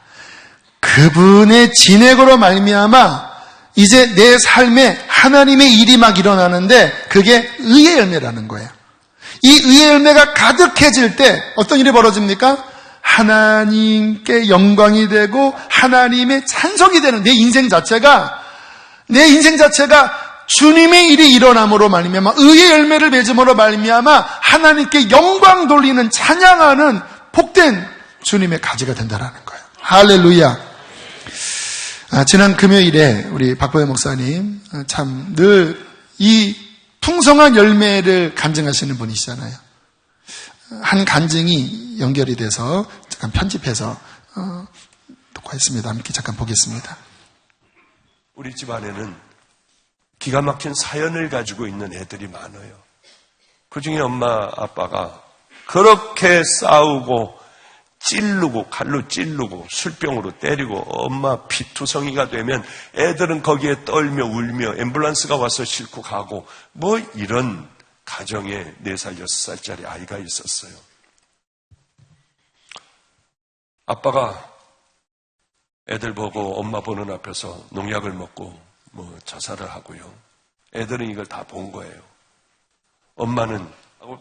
그분의 진액으로 말미암아 이제 내 삶에 하나님의 일이 막 일어나는데 그게 의의 열매라는 거예요. 이 의의 열매가 가득해질 때 어떤 일이 벌어집니까? 하나님께 영광이 되고 하나님의 찬송이 되는 내 인생 자체가 주님의 일이 일어남으로 말미암아 의의 열매를 맺음으로 말미암아 하나님께 영광 돌리는 찬양하는 복된 주님의 가지가 된다라는 거예요. 할렐루야. 지난 금요일에 우리 박보영 목사님 참 늘 이 풍성한 열매를 간증하시는 분이시잖아요. 한 간증이 연결이 돼서 잠깐 편집해서 녹화했습니다. 함께 잠깐 보겠습니다. 우리 집안에는 기가 막힌 사연을 가지고 있는 애들이 많아요. 그중에 엄마 아빠가 그렇게 싸우고 찔르고 칼로 찔르고 술병으로 때리고 엄마 피투성이가 되면 애들은 거기에 떨며 울며 앰뷸런스가 와서 싣고 가고 뭐 이런 가정에 4살, 6살짜리 아이가 있었어요. 아빠가 애들 보고 엄마 보는 앞에서 농약을 먹고 뭐 자살을 하고요. 애들은 이걸 다 본 거예요. 엄마는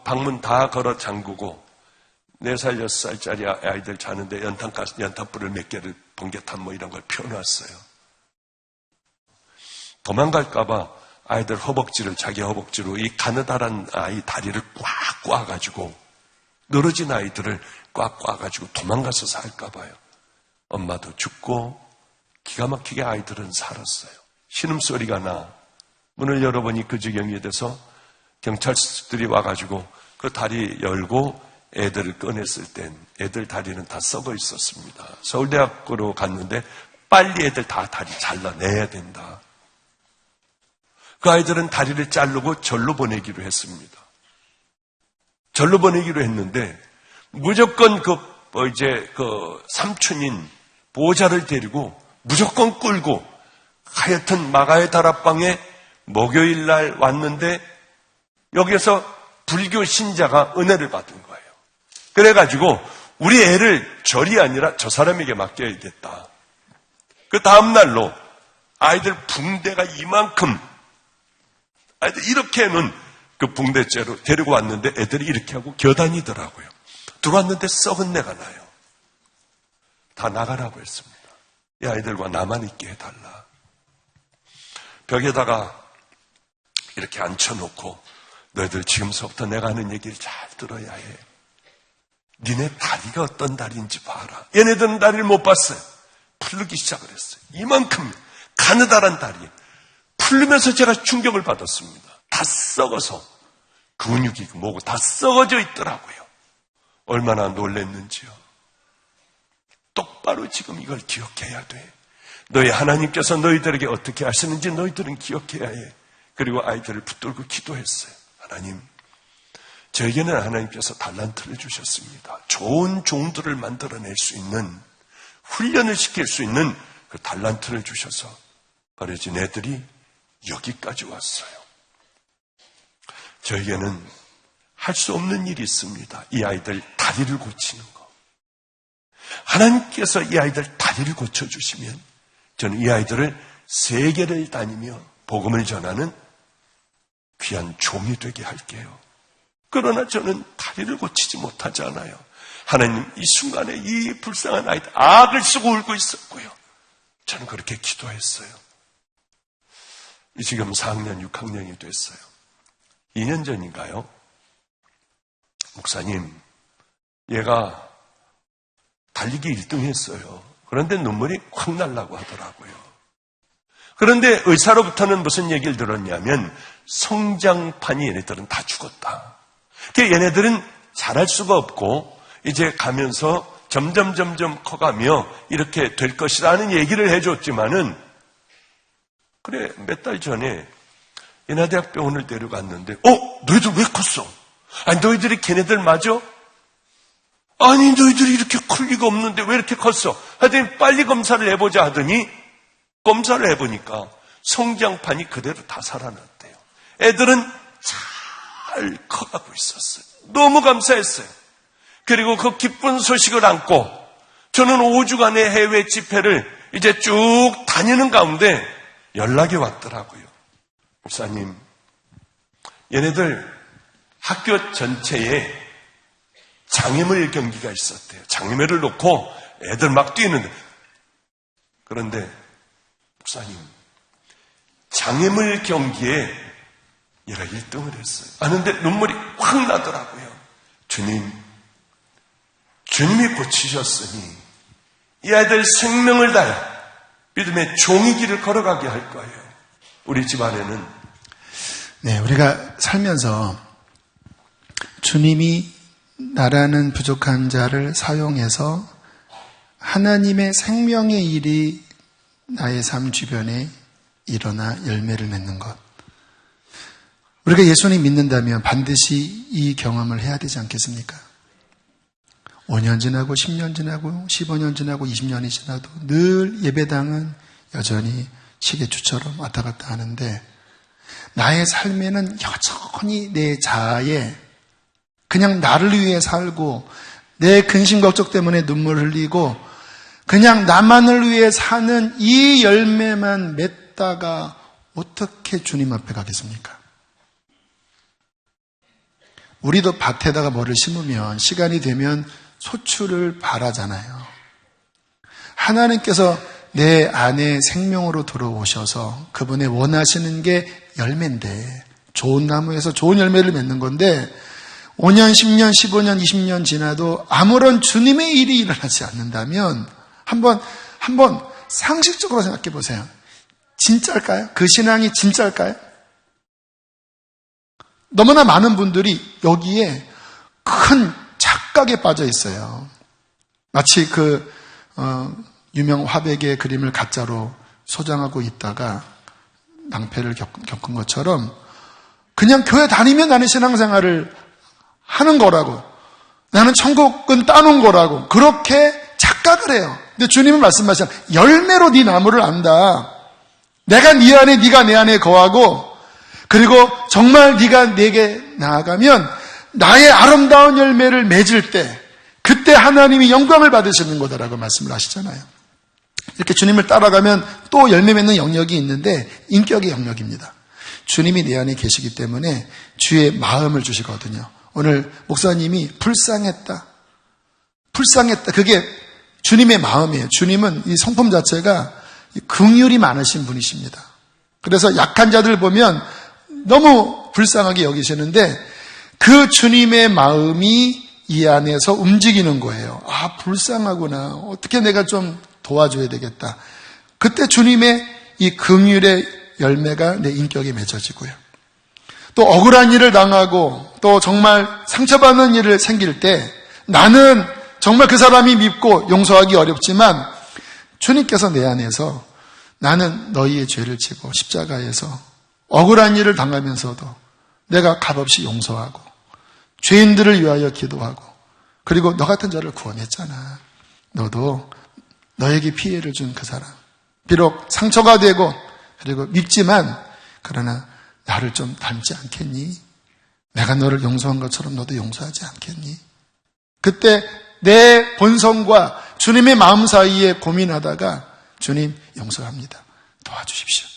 방문 다 걸어 잠그고 4살, 6살짜리 아이들 자는데 연탄불을 몇 개를 번개탄 뭐 이런 걸 펴놨어요. 도망갈까봐 아이들 허벅지를 자기 허벅지로 이 가느다란 아이 다리를 꽉 꽈가지고 늘어진 아이들을 꽉 꽈가지고 도망가서 살까봐요. 엄마도 죽고 기가 막히게 아이들은 살았어요. 신음소리가 나 문을 열어보니 그 지경이 돼서 경찰들이 와가지고 그 다리 열고 애들을 꺼냈을 땐 애들 다리는 다 썩어 있었습니다. 서울대학교로 갔는데 빨리 애들 다 다리 잘라내야 된다. 그 아이들은 다리를 자르고 절로 보내기로 했습니다. 절로 보내기로 했는데 무조건 그 삼촌인 보호자를 데리고 무조건 끌고 하여튼 마가의 다락방에 목요일 날 왔는데 여기에서 불교 신자가 은혜를 받은 거예요. 그래가지고 우리 애를 절이 아니라 저 사람에게 맡겨야겠다. 그 다음날로 아이들 붕대가 이만큼 아이들 이렇게는 그 붕대째로 데리고 왔는데 애들이 이렇게 하고 겨다니더라고요. 들어왔는데 썩은 내가 나요. 다 나가라고 했습니다. 이 아이들과 나만 있게 해달라. 벽에다가 이렇게 앉혀놓고 너희들 지금서부터 내가 하는 얘기를 잘 들어야 해. 니네 다리가 어떤 다리인지 봐라. 얘네들은 다리를 못 봤어요. 풀르기 시작을 했어요. 이만큼 가느다란 다리. 풀르면서 제가 충격을 받았습니다. 다 썩어서 근육이 뭐고 다 썩어져 있더라고요. 얼마나 놀랬는지요. 똑바로 지금 이걸 기억해야 돼. 너희 하나님께서 너희들에게 어떻게 하시는지 너희들은 기억해야 해. 그리고 아이들을 붙들고 기도했어요. 하나님, 저에게는 하나님께서 달란트를 주셨습니다. 좋은 종들을 만들어낼 수 있는, 훈련을 시킬 수 있는 그 달란트를 주셔서 버려진 애들이 여기까지 왔어요. 저에게는 할 수 없는 일이 있습니다. 이 아이들 다리를 고치는 거. 하나님께서 이 아이들 다리를 고쳐주시면 저는 이 아이들을 세계를 다니며 복음을 전하는 귀한 종이 되게 할게요. 그러나 저는 다리를 고치지 못하잖아요. 하나님, 이 순간에 이 불쌍한 아이들 악을 쓰고 울고 있었고요. 저는 그렇게 기도했어요. 지금 4학년, 6학년이 됐어요. 2년 전인가요? 목사님, 얘가 달리기 1등 했어요. 그런데 눈물이 확 날라고 하더라고요. 그런데 의사로부터는 무슨 얘기를 들었냐면 성장판이 얘네들은 다 죽었다. 그러니까 얘네들은 자랄 수가 없고 이제 가면서 점점 커가며 이렇게 될 것이라는 얘기를 해줬지만은 그래 몇 달 전에 인하대학병원을 데려갔는데 너희들 왜 컸어? 아니 너희들이 걔네들 맞아? 아니 너희들이 이렇게 클 리가 없는데 왜 이렇게 컸어? 하더니 빨리 검사를 해보자 하더니 검사를 해보니까 성장판이 그대로 다 살아났대요. 애들은 잘 커가고 있었어요. 너무 감사했어요. 그리고 그 기쁜 소식을 안고 저는 5주간의 해외 집회를 이제 쭉 다니는 가운데 연락이 왔더라고요. 목사님, 얘네들 학교 전체에 장애물 경기가 있었대요. 장애물을 놓고 애들 막 뛰는데 그런데 목사님, 장애물 경기에 얘가 1등을 했어요. 아는데 눈물이 확 나더라고요. 주님이 고치셨으니 이 아이들 생명을 다해 믿음의 종의 길을 걸어가게 할 거예요. 우리 집안에는 우리가 살면서 주님이 나라는 부족한 자를 사용해서 하나님의 생명의 일이 나의 삶 주변에 일어나 열매를 맺는 것. 우리가 예수님 믿는다면 반드시 이 경험을 해야 되지 않겠습니까? 5년 지나고 10년 지나고 15년 지나고 20년이 지나도 늘 예배당은 여전히 시계추처럼 왔다 갔다 하는데 나의 삶에는 여전히 내 자아에 그냥 나를 위해 살고 내 근심걱정 때문에 눈물 흘리고 그냥 나만을 위해 사는 이 열매만 맺다가 어떻게 주님 앞에 가겠습니까? 우리도 밭에다가 뭐를 심으면 시간이 되면 소출을 바라잖아요. 하나님께서 내 안에 생명으로 들어오셔서 그분의 원하시는 게 열매인데 좋은 나무에서 좋은 열매를 맺는 건데 5년, 10년, 15년, 20년 지나도 아무런 주님의 일이 일어나지 않는다면 한번 상식적으로 생각해 보세요. 진짜일까요? 그 신앙이 진짜일까요? 너무나 많은 분들이 여기에 큰 착각에 빠져 있어요. 마치 유명 화백의 그림을 가짜로 소장하고 있다가 낭패를 겪은 것처럼 그냥 교회 다니면 나는 신앙생활을 하는 거라고, 나는 천국은 따놓은 거라고 그렇게 착각을 해요. 근데 주님은 말씀하시잖아요. 열매로 네 나무를 안다. 내가 네 안에, 네가 내 안에 거하고 그리고 정말 네가 내게 나아가면 나의 아름다운 열매를 맺을 때 그때 하나님이 영광을 받으시는 거다라고 말씀을 하시잖아요. 이렇게 주님을 따라가면 또 열매 맺는 영역이 있는데 인격의 영역입니다. 주님이 내 안에 계시기 때문에 주의 마음을 주시거든요. 오늘 목사님이 불쌍했다. 그게 주님의 마음이에요. 주님은 이 성품 자체가 긍휼이 많으신 분이십니다. 그래서 약한 자들 보면 너무 불쌍하게 여기시는데 그 주님의 마음이 이 안에서 움직이는 거예요. 아, 불쌍하구나. 어떻게 내가 좀 도와줘야 되겠다. 그때 주님의 이 긍휼의 열매가 내 인격에 맺어지고요. 또 억울한 일을 당하고 또 정말 상처받는 일을 생길 때 나는 정말 그 사람이 밉고 용서하기 어렵지만 주님께서 내 안에서 나는 너희의 죄를 지고 십자가에서 억울한 일을 당하면서도 내가 값없이 용서하고 죄인들을 위하여 기도하고 그리고 너 같은 자를 구원했잖아. 너도 너에게 피해를 준 그 사람. 비록 상처가 되고 그리고 밉지만 그러나 나를 좀 닮지 않겠니? 내가 너를 용서한 것처럼 너도 용서하지 않겠니? 그때 내 본성과 주님의 마음 사이에 고민하다가 주님 용서합니다. 도와주십시오.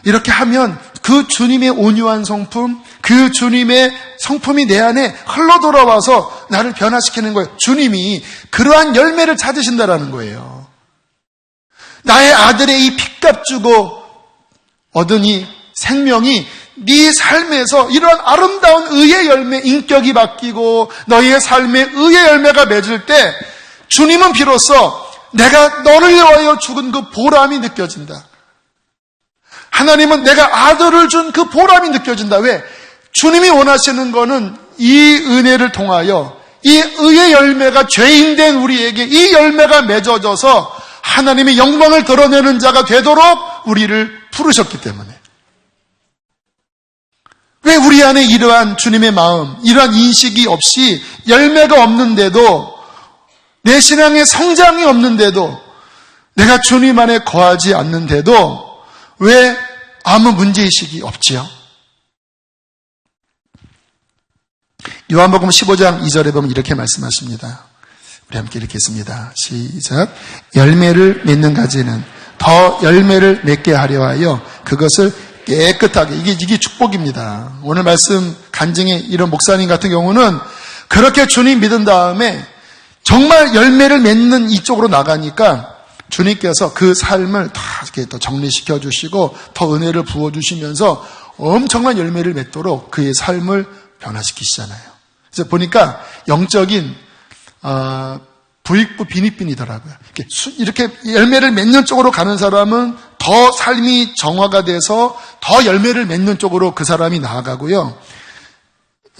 이렇게 하면 그 주님의 온유한 성품, 그 주님의 성품이 내 안에 흘러 돌아와서 나를 변화시키는 거예요. 주님이 그러한 열매를 찾으신다라는 거예요. 나의 아들의 이 핏값 주고 얻은 이 생명이 네 삶에서 이런 아름다운 의의 열매, 인격이 바뀌고 너희의 삶에 의의 열매가 맺을 때 주님은 비로소 내가 너를 위하여 죽은 그 보람이 느껴진다. 하나님은 내가 아들을 준 그 보람이 느껴진다. 왜? 주님이 원하시는 거는 이 은혜를 통하여 이 의의 열매가 죄인된 우리에게 이 열매가 맺어져서 하나님의 영광을 드러내는 자가 되도록 우리를 부르셨기 때문에. 왜 우리 안에 이러한 주님의 마음, 이러한 인식이 없이 열매가 없는데도 내 신앙의 성장이 없는데도 내가 주님 안에 거하지 않는데도 왜 아무 문제의식이 없지요? 요한복음 15장 2절에 보면 이렇게 말씀하십니다. 우리 함께 읽겠습니다. 시작. 열매를 맺는 가지는 더 열매를 맺게 하려 하여 그것을 깨끗하게, 이게 축복입니다. 오늘 말씀 간증의 이런 목사님 같은 경우는 그렇게 주님 믿은 다음에 정말 열매를 맺는 이쪽으로 나가니까 주님께서 그 삶을 다 이렇게 또 정리시켜 주시고 더 은혜를 부어 주시면서 엄청난 열매를 맺도록 그의 삶을 변화시키시잖아요. 그래서 보니까 영적인 부익부 빈익빈이더라고요. 이렇게 열매를 맺는 쪽으로 가는 사람은 더 삶이 정화가 돼서 더 열매를 맺는 쪽으로 그 사람이 나아가고요.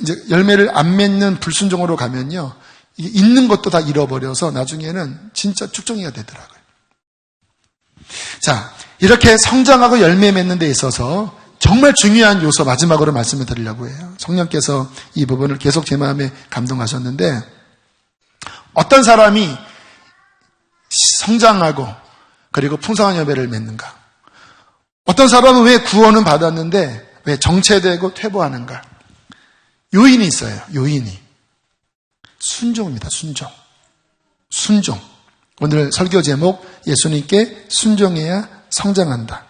이제 열매를 안 맺는 불순종으로 가면요, 있는 것도 다 잃어버려서 나중에는 진짜 쭉정이가 되더라고요. 자, 이렇게 성장하고 열매 맺는 데 있어서 정말 중요한 요소 마지막으로 말씀을 드리려고 해요. 성령께서 이 부분을 계속 제 마음에 감동하셨는데, 어떤 사람이 성장하고 그리고 풍성한 열매를 맺는가? 어떤 사람은 왜 구원은 받았는데 왜 정체되고 퇴보하는가? 요인이 있어요. 요인이. 순종입니다. 순종. 오늘 설교 제목, 예수님께 순종해야 성장한다.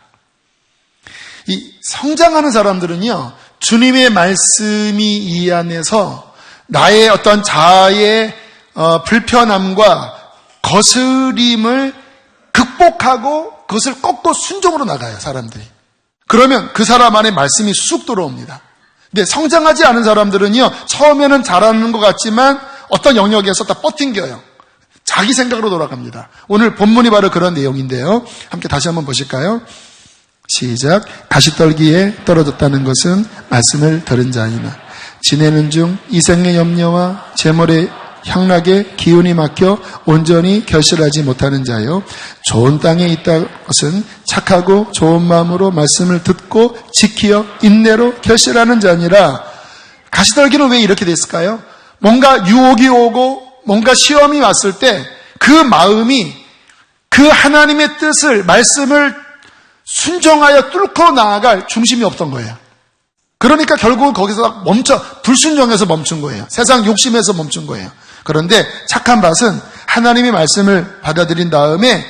이 성장하는 사람들은요, 주님의 말씀이 이 안에서 나의 어떤 자아의 불편함과 거스림을 극복하고 그것을 꺾고 순종으로 나가요, 사람들이. 그러면 그 사람 안에 말씀이 쑥 들어옵니다. 근데 성장하지 않은 사람들은요, 처음에는 잘하는 것 같지만 어떤 영역에서 다 뻗팅겨요. 자기 생각으로 돌아갑니다. 오늘 본문이 바로 그런 내용인데요. 함께 다시 한번 보실까요? 시작. 가시떨기에 떨어졌다는 것은 말씀을 들은 자이나 지내는 중 이생의 염려와 재물의 향락에 기운이 막혀 온전히 결실하지 못하는 자요, 좋은 땅에 있다 것은 착하고 좋은 마음으로 말씀을 듣고 지키어 인내로 결실하는 자니라. 가시떨기는 왜 이렇게 됐을까요? 뭔가 유혹이 오고 뭔가 시험이 왔을 때 그 마음이 그 하나님의 뜻을, 말씀을 순종하여 뚫고 나아갈 중심이 없던 거예요. 그러니까 결국은 거기서 불순종해서 멈춘 거예요. 세상 욕심에서 멈춘 거예요. 그런데 착한 밭은 하나님의 말씀을 받아들인 다음에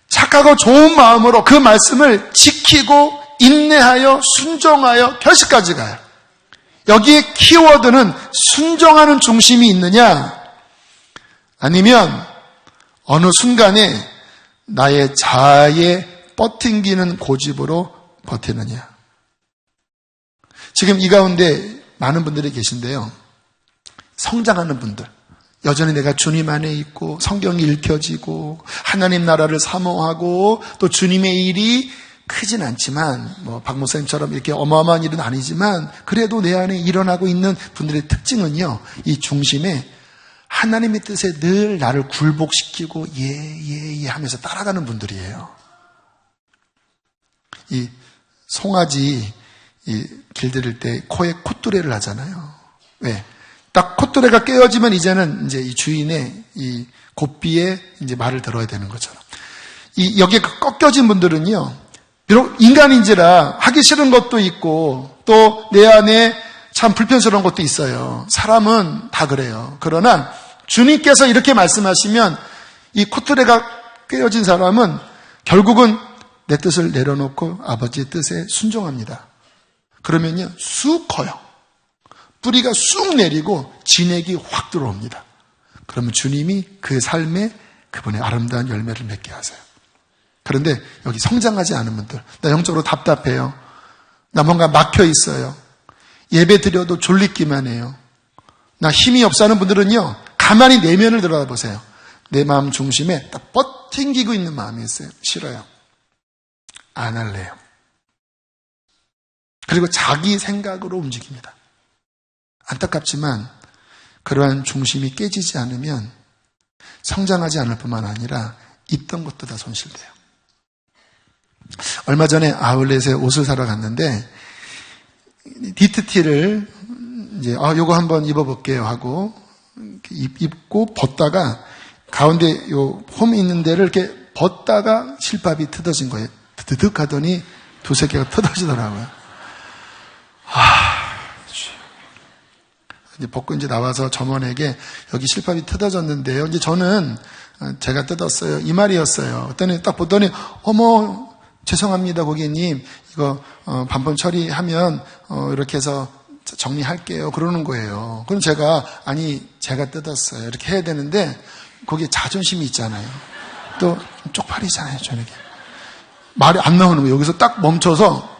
착하고 좋은 마음으로 그 말씀을 지키고 인내하여 순종하여 결실까지 가요. 여기에 키워드는 순종하는 중심이 있느냐, 아니면 어느 순간에 나의 자아에 뻗팅기는 고집으로 버티느냐. 지금 이 가운데 많은 분들이 계신데요, 성장하는 분들, 여전히 내가 주님 안에 있고 성경이 읽혀지고 하나님 나라를 사모하고 또 주님의 일이 크진 않지만, 박 목사님처럼 이렇게 어마어마한 일은 아니지만 그래도 내 안에 일어나고 있는 분들의 특징은요, 이 중심에 하나님의 뜻에 늘 나를 굴복시키고 예 하면서 따라가는 분들이에요. 이 송아지 길들일 때 코에 콧뚜레를 하잖아요. 왜? 딱 콧뚜레가 깨어지면 이제는 이제 이 주인의 이 고삐에 이제 말을 들어야 되는 것처럼. 여기에 꺾여진 분들은요, 비록 인간인지라 하기 싫은 것도 있고 또 내 안에 참 불편스러운 것도 있어요. 사람은 다 그래요. 그러나 주님께서 이렇게 말씀하시면 이 콧뚜레가 깨어진 사람은 결국은 내 뜻을 내려놓고 아버지의 뜻에 순종합니다. 그러면요, 쑥 커요. 뿌리가 쑥 내리고 진액이 확 들어옵니다. 그러면 주님이 그 삶에 그분의 아름다운 열매를 맺게 하세요. 그런데 여기 성장하지 않은 분들, 나 영적으로 답답해요. 나 뭔가 막혀 있어요. 예배 드려도 졸리기만 해요. 나 힘이 없어 하는 분들은요, 가만히 내면을 들여다보세요. 내 마음 중심에 딱 버팅기고 있는 마음이 있어요. 싫어요. 안 할래요. 그리고 자기 생각으로 움직입니다. 안타깝지만 그러한 중심이 깨지지 않으면 성장하지 않을 뿐만 아니라 있던 것도 다 손실돼요. 얼마 전에 아울렛에 옷을 사러 갔는데 니트티를 이제 요거 한번 입어볼게요 하고 입고 벗다가 가운데 요 홈이 있는 데를 이렇게 벗다가 실밥이 뜯어진 거예요. 드득 하더니 두세 개가 뜯어지더라고요. 이제 벗고 이제 나와서 점원에게 여기 실밥이 뜯어졌는데요. 이제 저는 제가 뜯었어요. 이 말이었어요. 그랬더니 딱 보더니 어머 죄송합니다 고객님 이거 반품 처리하면 이렇게 해서 정리할게요 그러는 거예요. 그럼 제가 아니 제가 뜯었어요 이렇게 해야 되는데 거기에 자존심이 있잖아요. 또 쪽팔리잖아요 저녁에. 말이 안 나오는 거예요. 여기서 딱 멈춰서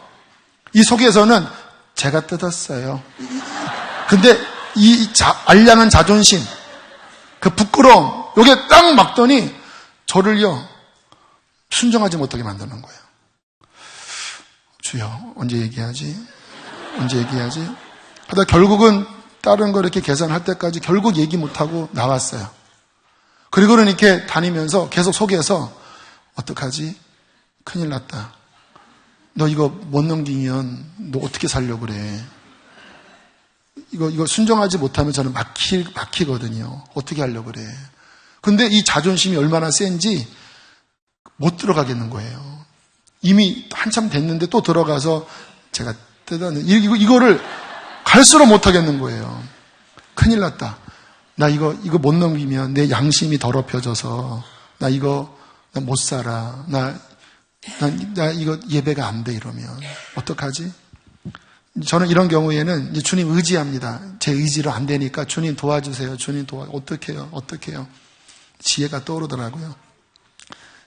이 속에서는 제가 뜯었어요. 근데 이 알량한 자존심, 그 부끄러움, 여기에 딱 막더니 저를요, 순종하지 못하게 만드는 거예요. 주여, 언제 얘기하지? 하다 결국은 다른 거 이렇게 계산할 때까지 결국 얘기 못하고 나왔어요. 그리고는 이렇게 다니면서 계속 속에서 어떡하지? 큰일 났다. 너 이거 못 넘기면 너 어떻게 살려고 그래? 이거 순종하지 못하면 저는 막히거든요. 어떻게 하려고 그래. 근데 이 자존심이 얼마나 센지 못 들어가겠는 거예요. 이미 한참 됐는데 또 들어가서 제가 뜯었는데 이거를 갈수록 못 하겠는 거예요. 큰일 났다. 나 이거 못 넘기면 내 양심이 더럽혀져서 나 못 살아. 나 이거 예배가 안 돼 이러면 어떡하지? 저는 이런 경우에는 이제 주님 의지합니다. 제 의지로 안 되니까 주님 도와주세요. 어떡해요? 지혜가 떠오르더라고요.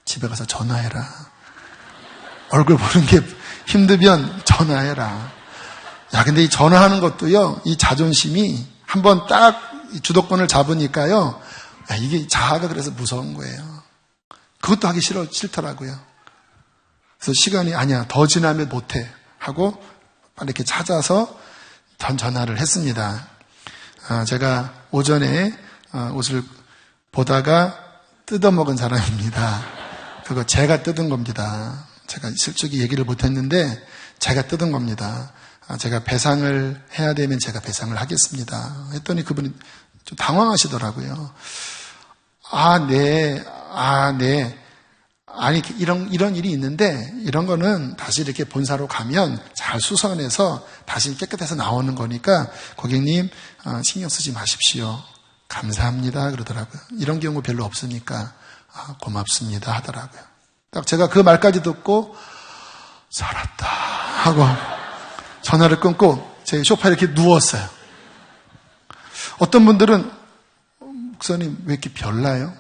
집에 가서 전화해라. 얼굴 보는 게 힘들면 전화해라. 야, 근데 이 전화하는 것도요, 이 자존심이 한번 딱 주도권을 잡으니까요, 야, 이게 자아가 그래서 무서운 거예요. 그것도 하기 싫더라고요. 그래서 시간이 아니야, 더 지나면 못해. 하고, 이렇게 찾아서 전화를 했습니다. 제가 오전에 옷을 보다가 뜯어먹은 사람입니다. 그거 제가 뜯은 겁니다. 제가 실적이 얘기를 못했는데 제가 뜯은 겁니다. 제가 배상을 해야 되면 제가 배상을 하겠습니다. 했더니 그분이 좀 당황하시더라고요. 네. 아니, 이런 일이 있는데, 이런 거는 다시 이렇게 본사로 가면 잘 수선해서 다시 깨끗해서 나오는 거니까, 고객님, 신경 쓰지 마십시오. 감사합니다. 그러더라고요. 이런 경우 별로 없으니까, 고맙습니다. 하더라고요. 딱 제가 그 말까지 듣고, 살았다. 하고, 전화를 끊고, 제 소파에 이렇게 누웠어요. 어떤 분들은, 목사님, 왜 이렇게 별나요?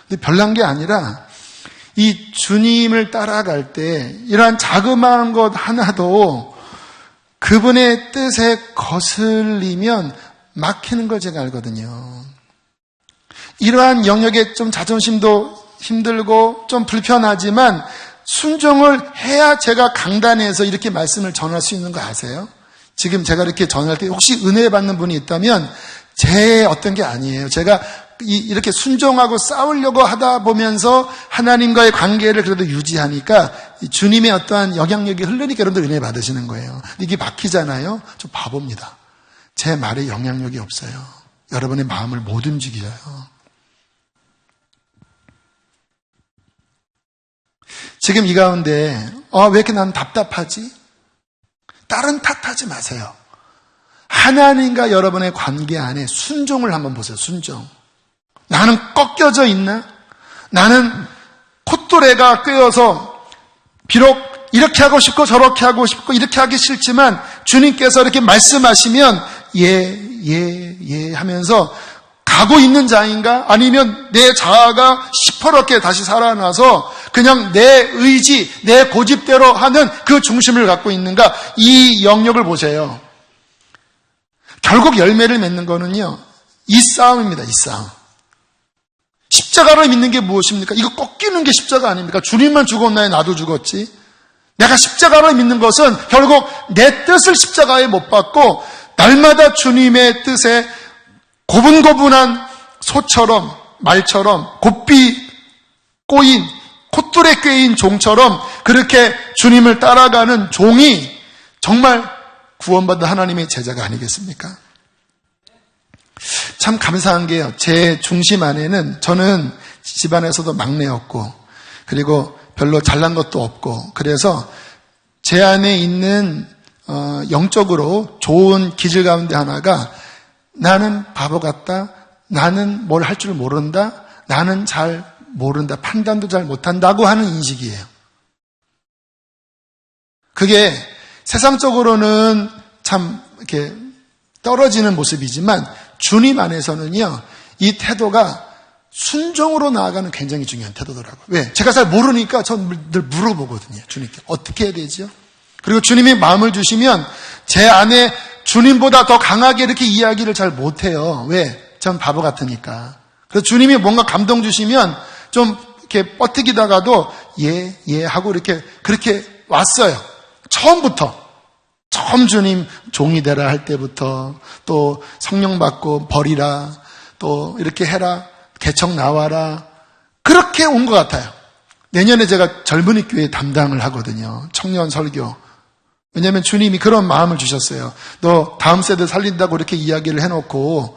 근데 별난 게 아니라, 이 주님을 따라갈 때 이러한 자그마한 것 하나도 그분의 뜻에 거슬리면 막히는 걸 제가 알거든요. 이러한 영역에 좀 자존심도 힘들고 좀 불편하지만 순종을 해야 제가 강단에서 이렇게 말씀을 전할 수 있는 거 아세요? 지금 제가 이렇게 전할 때 혹시 은혜 받는 분이 있다면 제 어떤 게 아니에요. 제가 이렇게 순종하고 싸우려고 하다 보면서 하나님과의 관계를 그래도 유지하니까 주님의 어떠한 영향력이 흐르니까 여러분들 은혜 받으시는 거예요. 이게 막히잖아요. 좀 바보입니다. 제 말에 영향력이 없어요. 여러분의 마음을 못 움직여요. 지금 이 가운데 왜 이렇게 난 답답하지? 다른 탓하지 마세요. 하나님과 여러분의 관계 안에 순종을 한번 보세요. 순종. 나는 꺾여져 있나? 나는 콧도래가 꿰어서 비록 이렇게 하고 싶고 저렇게 하고 싶고 이렇게 하기 싫지만 주님께서 이렇게 말씀하시면 예 하면서 가고 있는 자인가? 아니면 내 자아가 시퍼렇게 다시 살아나서 그냥 내 의지, 내 고집대로 하는 그 중심을 갖고 있는가? 이 영역을 보세요. 결국 열매를 맺는 거는요, 이 싸움입니다, 이 싸움. 십자가를 믿는 게 무엇입니까? 이거 꺾이는 게 십자가 아닙니까? 주님만 죽었나요? 나도 죽었지. 내가 십자가를 믿는 것은 결국 내 뜻을 십자가에 못 박고 날마다 주님의 뜻에 고분고분한 소처럼 말처럼 곱비 꼬인 콧줄에 꿰인 종처럼 그렇게 주님을 따라가는 종이 정말 구원받은 하나님의 제자가 아니겠습니까? 참 감사한 게요. 제 중심 안에는 저는 집안에서도 막내였고 그리고 별로 잘난 것도 없고 그래서 제 안에 있는 영적으로 좋은 기질 가운데 하나가 나는 바보 같다. 나는 뭘 할 줄 모른다. 나는 잘 모른다. 판단도 잘 못한다고 하는 인식이에요. 그게 세상적으로는 참 이렇게 떨어지는 모습이지만 주님 안에서는요, 이 태도가 순종으로 나아가는 굉장히 중요한 태도더라고요. 왜? 제가 잘 모르니까 전 늘 물어보거든요. 주님께. 어떻게 해야 되죠? 그리고 주님이 마음을 주시면 제 안에 주님보다 더 강하게 이렇게 이야기를 잘 못해요. 왜? 전 바보 같으니까. 그래서 주님이 뭔가 감동 주시면 좀 이렇게 뻗튀기다가도 예 하고 이렇게 그렇게 왔어요. 처음부터. 처음 주님 종이 되라 할 때부터 또 성령 받고 버리라 또 이렇게 해라 개척 나와라 그렇게 온 것 같아요. 내년에 제가 젊은이 교회 담당을 하거든요. 청년 설교. 왜냐하면 주님이 그런 마음을 주셨어요. 너 다음 세대 살린다고 이렇게 이야기를 해놓고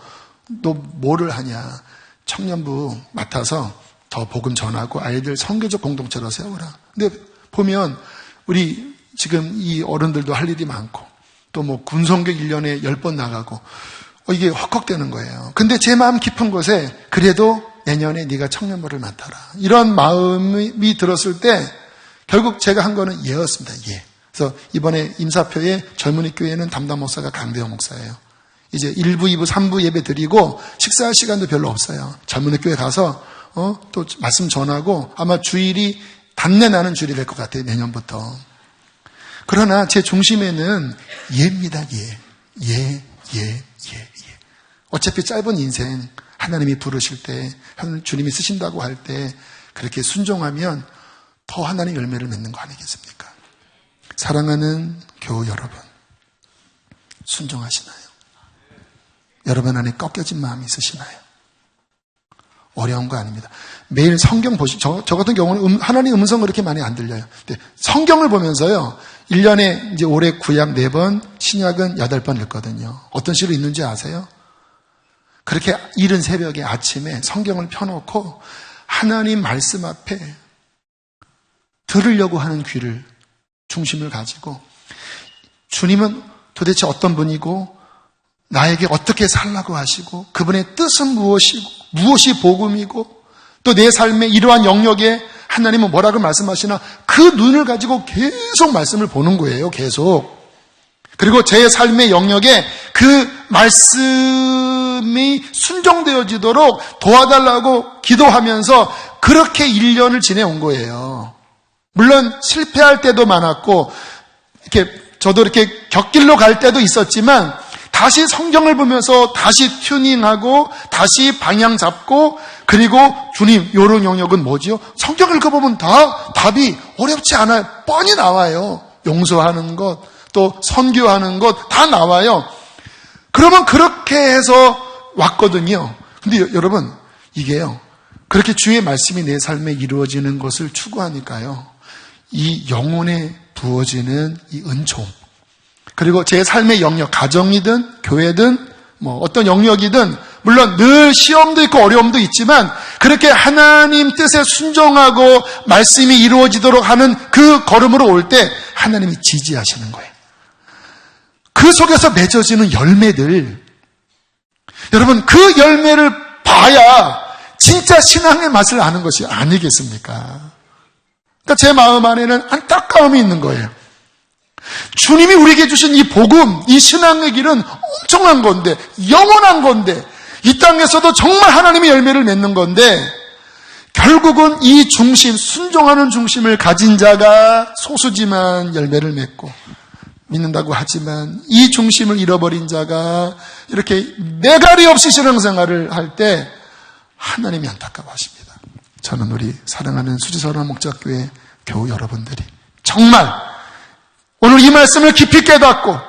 너 뭐를 하냐. 청년부 맡아서 더 복음 전하고 아이들 선교적 공동체로 세워라. 근데 보면 우리 지금 이 어른들도 할 일이 많고 또 뭐 군성교 1년에 10번 나가고 이게 헉헉대는 거예요. 근데 제 마음 깊은 곳에 그래도 내년에 네가 청년부를 맡아라. 이런 마음이 들었을 때 결국 제가 한 거는 예였습니다. 예. 그래서 이번에 임사표에 젊은이 교회는 담당 목사가 강대호 목사예요. 이제 1부, 2부, 3부 예배 드리고 식사할 시간도 별로 없어요. 젊은이 교회 가서 또 말씀 전하고 아마 주일이 단내 나는 주일이 될 것 같아요. 내년부터. 그러나 제 중심에는 예입니다. 예. 어차피 짧은 인생 하나님이 부르실 때 주님이 쓰신다고 할 때 그렇게 순종하면 더 하나님 열매를 맺는 거 아니겠습니까? 사랑하는 교우 여러분, 순종하시나요? 여러분 안에 꺾여진 마음이 있으시나요? 어려운 거 아닙니다. 매일 성경 저 같은 경우는 하나님 음성을 그렇게 많이 안 들려요. 근데 성경을 보면서요, 1년에 이제 올해 구약 4번, 신약은 8번 읽거든요. 어떤 시를 읽는지 아세요? 그렇게 이른 새벽에 아침에 성경을 펴놓고 하나님 말씀 앞에 들으려고 하는 귀를, 중심을 가지고 주님은 도대체 어떤 분이고 나에게 어떻게 살라고 하시고 그분의 뜻은 무엇이고 무엇이 복음이고 또 내 삶의 이러한 영역에 하나님은 뭐라고 말씀하시나 그 눈을 가지고 계속 말씀을 보는 거예요. 계속. 그리고 제 삶의 영역에 그 말씀이 순종되어지도록 도와달라고 기도하면서 그렇게 1년을 지내온 거예요. 물론 실패할 때도 많았고 저도 이렇게 곁길로 갈 때도 있었지만 다시 성경을 보면서 다시 튜닝하고 다시 방향 잡고 그리고 주님 요런 영역은 뭐지요? 성경을 읽어보면 다 답이 어렵지 않아요. 뻔히 나와요. 용서하는 것, 또 선교하는 것 다 나와요. 그러면 그렇게 해서 왔거든요. 근데 여러분 이게요. 그렇게 주의 말씀이 내 삶에 이루어지는 것을 추구하니까요. 이 영혼에 부어지는 이 은총 그리고 제 삶의 영역, 가정이든 교회든 뭐 어떤 영역이든 물론 늘 시험도 있고 어려움도 있지만 그렇게 하나님 뜻에 순종하고 말씀이 이루어지도록 하는 그 걸음으로 올 때 하나님이 지지하시는 거예요. 그 속에서 맺어지는 열매들 여러분 그 열매를 봐야 진짜 신앙의 맛을 아는 것이 아니겠습니까? 그러니까 제 마음 안에는 안타까운 안타까움이 있는 거예요. 주님이 우리에게 주신 이 복음, 이 신앙의 길은 엄청난 건데, 영원한 건데, 이 땅에서도 정말 하나님의 열매를 맺는 건데, 결국은 이 중심, 순종하는 중심을 가진 자가 소수지만 열매를 맺고, 믿는다고 하지만 이 중심을 잃어버린 자가 이렇게 매갈이 없이 신앙생활을 할 때 하나님이 안타까워하십니다. 저는 우리 사랑하는 수지선화 목자교회 교우 여러분들이 정말 오늘 이 말씀을 깊이 깨닫고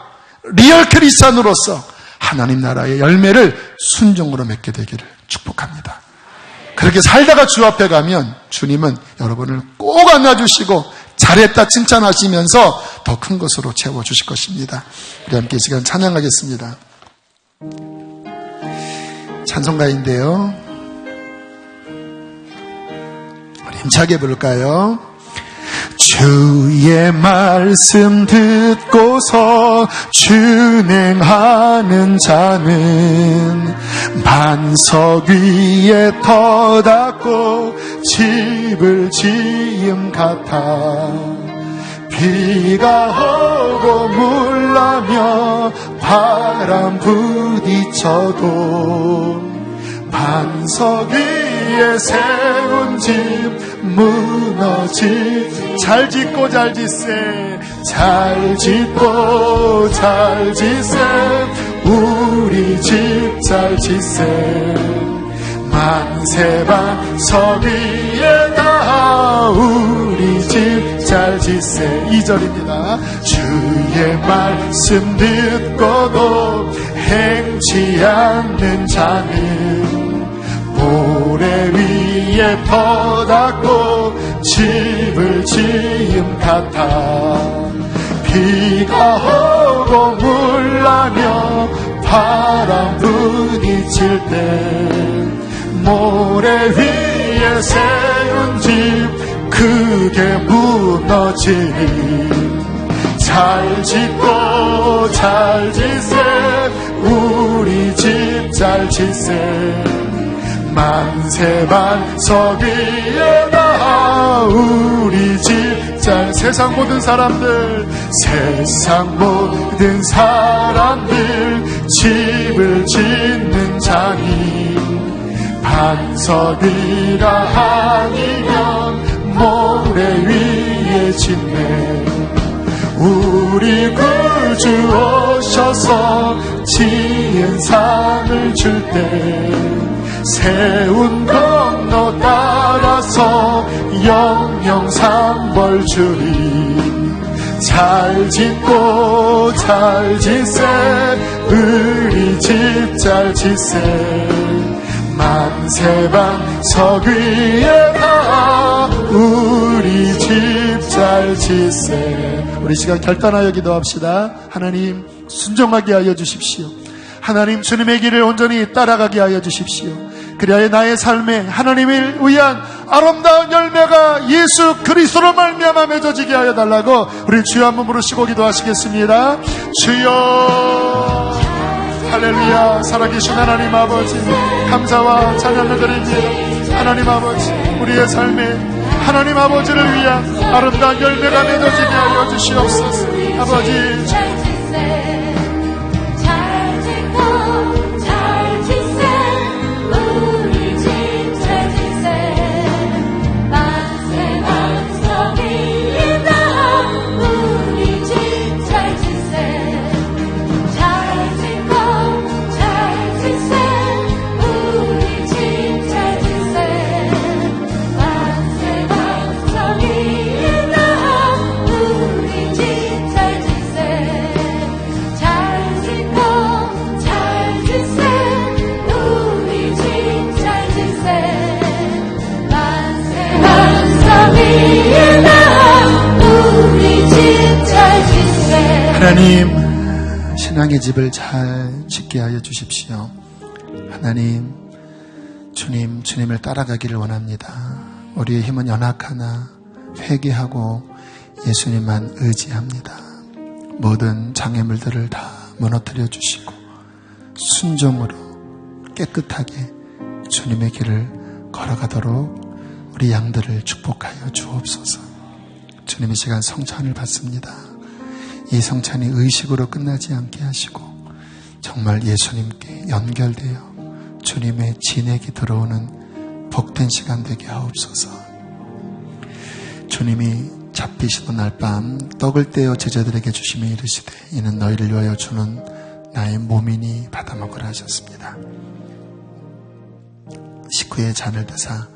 리얼 크리스찬으로서 하나님 나라의 열매를 순종으로 맺게 되기를 축복합니다. 그렇게 살다가 주 앞에 가면 주님은 여러분을 꼭 안아주시고 잘했다 칭찬하시면서 더 큰 것으로 채워주실 것입니다. 우리 함께 이 시간 찬양하겠습니다. 찬송가인데요. 우리 힘차게 부를까요? 주의 말씀 듣고서 준행하는 자는 반석 위에 터닫고 집을 지음 같아 비가 오고 물나며 바람 부딪혀도 반석 위에 세운 집 무너지 잘 짓고 잘 짓세 잘 짓고 잘 짓세 우리 집 잘 짓세 만세 반석 위에다 우리 집 잘 짓세 2절입니다. 주의 말씀 듣고도 행치 않는 자는 모래 위에 터닫고 집을 지음 같아 비가 오고 물나며 바람 부딪힐 때 모래 위에 세운 집 크게 무너지니 잘 짓고 잘 짓세 우리 집 잘 짓세 만세 반석 위에다 우리 집 잘 세상 모든 사람들 집을 짓는 자니 반석이라 아니면 모래 위에 짓네 우리 구주 오셔서 지은 산을 줄 때 세운 건너 따라서 영영삼벌 주리 잘 짓고 잘 짓세 우리 집 잘 짓세 만세 반석 위에다 우리 집 잘 짓세 우리 시간 결단하여 기도합시다. 하나님 순종하게 하여 주십시오. 하나님 주님의 길을 온전히 따라가게 하여 주십시오. 그리하여 나의 삶에 하나님을 위한 아름다운 열매가 예수 그리스도로 말미암아 맺어지게 하여 달라고 우리 주여 한번 부르시고 기도하시겠습니다. 주여 할렐루야. 살아계신 하나님 아버지 감사와 찬양을 드립니다. 하나님 아버지 우리의 삶에 하나님 아버지를 위한 아름다운 열매가 맺어지게 하여 주시옵소서. 아버지 하나님 신앙의 집을 잘 짓게 하여 주십시오. 하나님 주님을 따라가기를 원합니다. 우리의 힘은 연약하나 회개하고 예수님만 의지합니다. 모든 장애물들을 다 무너뜨려 주시고 순종으로 깨끗하게 주님의 길을 걸어가도록 우리 양들을 축복하여 주옵소서. 주님 이 시간 성찬을 받습니다. 이 성찬이 의식으로 끝나지 않게 하시고 정말 예수님께 연결되어 주님의 진액이 들어오는 복된 시간 되게 하옵소서. 주님이 잡히시던 날 밤 떡을 떼어 제자들에게 주시며 이르시되 이는 너희를 위하여 주는 나의 몸이니 받아 먹으라 하셨습니다. 식후에 잔을 드사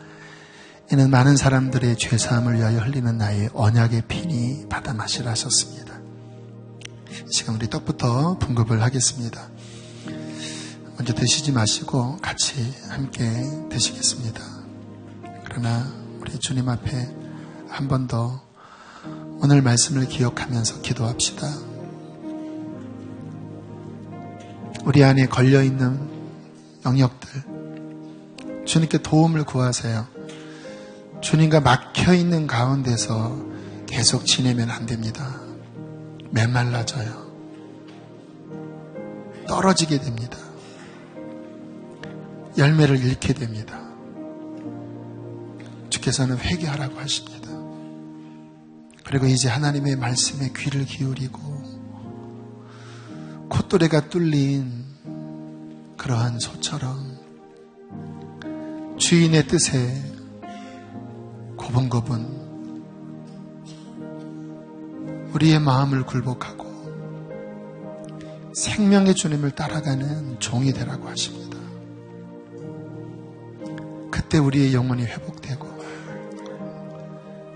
이는 많은 사람들의 죄사함을 위하여 흘리는 나의 언약의 피니 받아 마시라 하셨습니다. 이 시간 우리 떡부터 분급을 하겠습니다. 먼저 드시지 마시고 같이 함께 드시겠습니다. 그러나 우리 주님 앞에 한 번 더 오늘 말씀을 기억하면서 기도합시다. 우리 안에 걸려있는 영역들 주님께 도움을 구하세요. 주님과 막혀있는 가운데서 계속 지내면 안 됩니다. 메말라져요. 떨어지게 됩니다. 열매를 잃게 됩니다. 주께서는 회개하라고 하십니다. 그리고 이제 하나님의 말씀에 귀를 기울이고 콧도레가 뚫린 그러한 소처럼 주인의 뜻에 고분고분 우리의 마음을 굴복하고 생명의 주님을 따라가는 종이 되라고 하십니다. 그때 우리의 영혼이 회복되고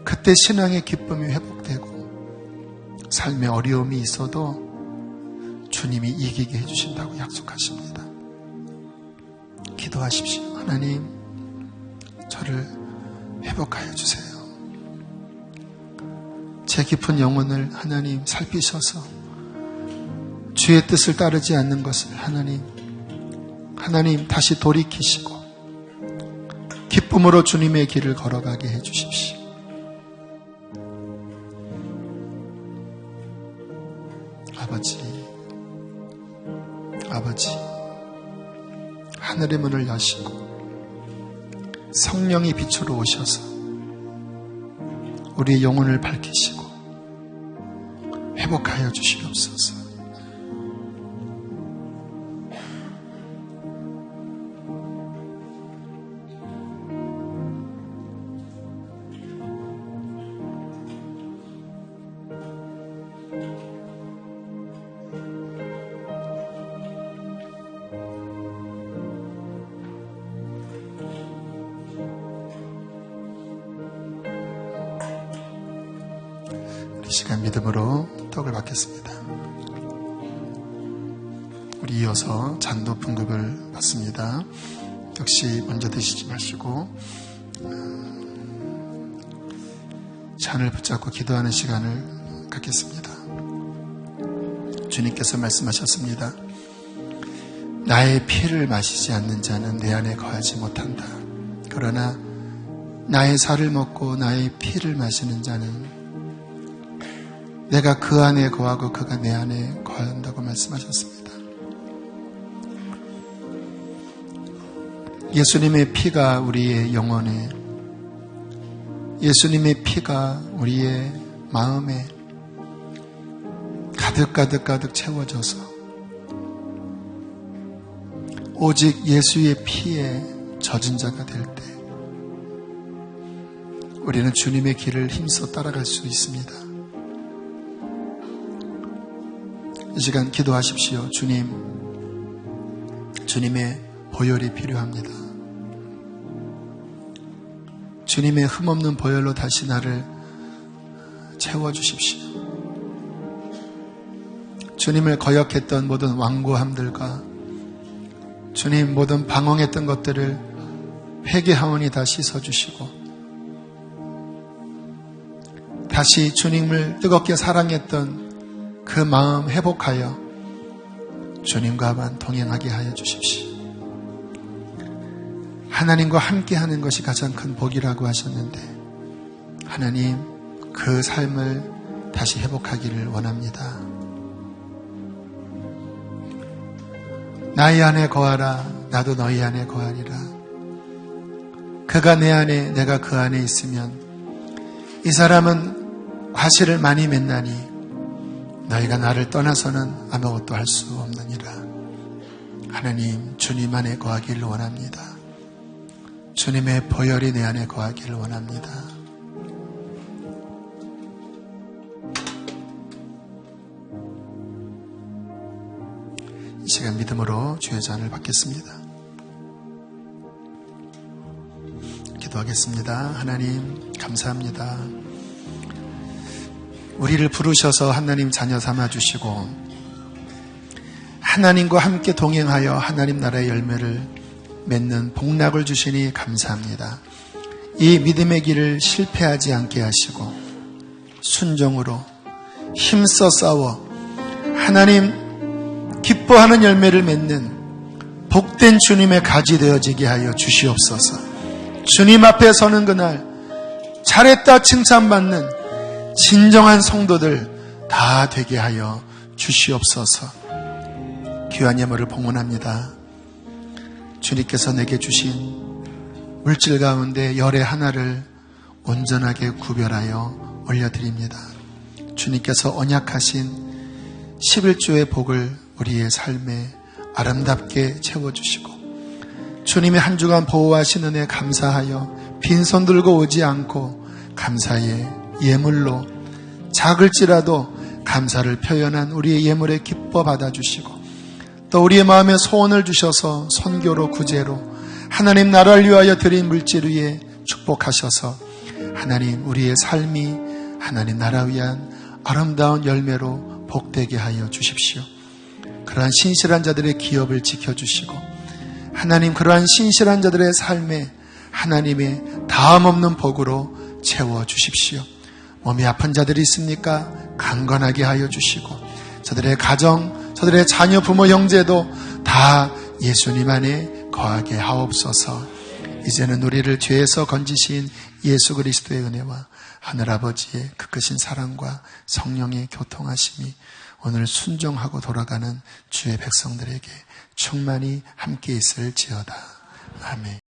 그때 신앙의 기쁨이 회복되고 삶의 어려움이 있어도 주님이 이기게 해주신다고 약속하십니다. 기도하십시오. 하나님, 저를 회복하여 주세요. 제 깊은 영혼을 하나님 살피셔서 주의 뜻을 따르지 않는 것을 하나님 다시 돌이키시고 기쁨으로 주님의 길을 걸어가게 해주십시오. 아버지, 하늘의 문을 여시고 성령이 빛으로 오셔서 우리의 영혼을 밝히시고 회복하여 주시옵소서. 이 시간 믿음으로 떡을 받겠습니다. 우리 이어서 잔도 분급을 받습니다. 역시 먼저 드시지 마시고 잔을 붙잡고 기도하는 시간을 갖겠습니다. 주님께서 말씀하셨습니다. 나의 피를 마시지 않는 자는 내 안에 거하지 못한다. 그러나 나의 살을 먹고 나의 피를 마시는 자는 내가 그 안에 거하고 그가 내 안에 거한다고 말씀하셨습니다. 예수님의 피가 우리의 영혼에, 예수님의 피가 우리의 마음에 가득 채워져서 오직 예수의 피에 젖은 자가 될 때 우리는 주님의 길을 힘써 따라갈 수 있습니다. 이 시간 기도하십시오. 주님의 보혈이 필요합니다. 주님의 흠없는 보혈로 다시 나를 채워주십시오. 주님을 거역했던 모든 완고함들과 주님 모든 방황했던 것들을 회개하오니 다 씻어주시고 다시 주님을 뜨겁게 사랑했던 그 마음 회복하여 주님과만 동행하게 하여 주십시오. 하나님과 함께하는 것이 가장 큰 복이라고 하셨는데 하나님 그 삶을 다시 회복하기를 원합니다. 나의 안에 거하라. 나도 너희 안에 거하리라. 그가 내 안에 내가 그 안에 있으면 이 사람은 과실을 많이 맺나니 너희가 나를 떠나서는 아무것도 할 수 없느니라. 하나님, 주님 안에 거하기를 원합니다. 주님의 보혈이 내 안에 거하기를 원합니다. 이 시간 믿음으로 주의 잔을 받겠습니다. 기도하겠습니다. 하나님, 감사합니다. 우리를 부르셔서 하나님 자녀 삼아주시고 하나님과 함께 동행하여 하나님 나라의 열매를 맺는 복락을 주시니 감사합니다. 이 믿음의 길을 실패하지 않게 하시고 순종으로 힘써 싸워 하나님 기뻐하는 열매를 맺는 복된 주님의 가지 되어지게 하여 주시옵소서. 주님 앞에 서는 그날 잘했다 칭찬받는 진정한 성도들 다 되게 하여 주시옵소서. 귀한 예물을 봉헌합니다. 주님께서 내게 주신 물질 가운데 열의 하나를 온전하게 구별하여 올려드립니다. 주님께서 언약하신 11조의 복을 우리의 삶에 아름답게 채워주시고 주님의 한 주간 보호하신 은혜 감사하여 빈손 들고 오지 않고 감사의 예물로 작을지라도 감사를 표현한 우리의 예물에 기뻐 받아주시고 또 우리의 마음에 소원을 주셔서 선교로 구제로 하나님 나라를 위하여 드린 물질 위에 축복하셔서 하나님 우리의 삶이 하나님 나라 위한 아름다운 열매로 복되게 하여 주십시오. 그러한 신실한 자들의 기업을 지켜주시고 하나님 그러한 신실한 자들의 삶에 하나님의 다음 없는 복으로 채워주십시오. 몸이 아픈 자들이 있습니까? 강건하게 하여 주시고 저들의 가정, 저들의 자녀, 부모, 형제도 다 예수님 안에 거하게 하옵소서. 이제는 우리를 죄에서 건지신 예수 그리스도의 은혜와 하늘아버지의 그 크신 사랑과 성령의 교통하심이 오늘 순종하고 돌아가는 주의 백성들에게 충만히 함께 있을지어다. 아멘.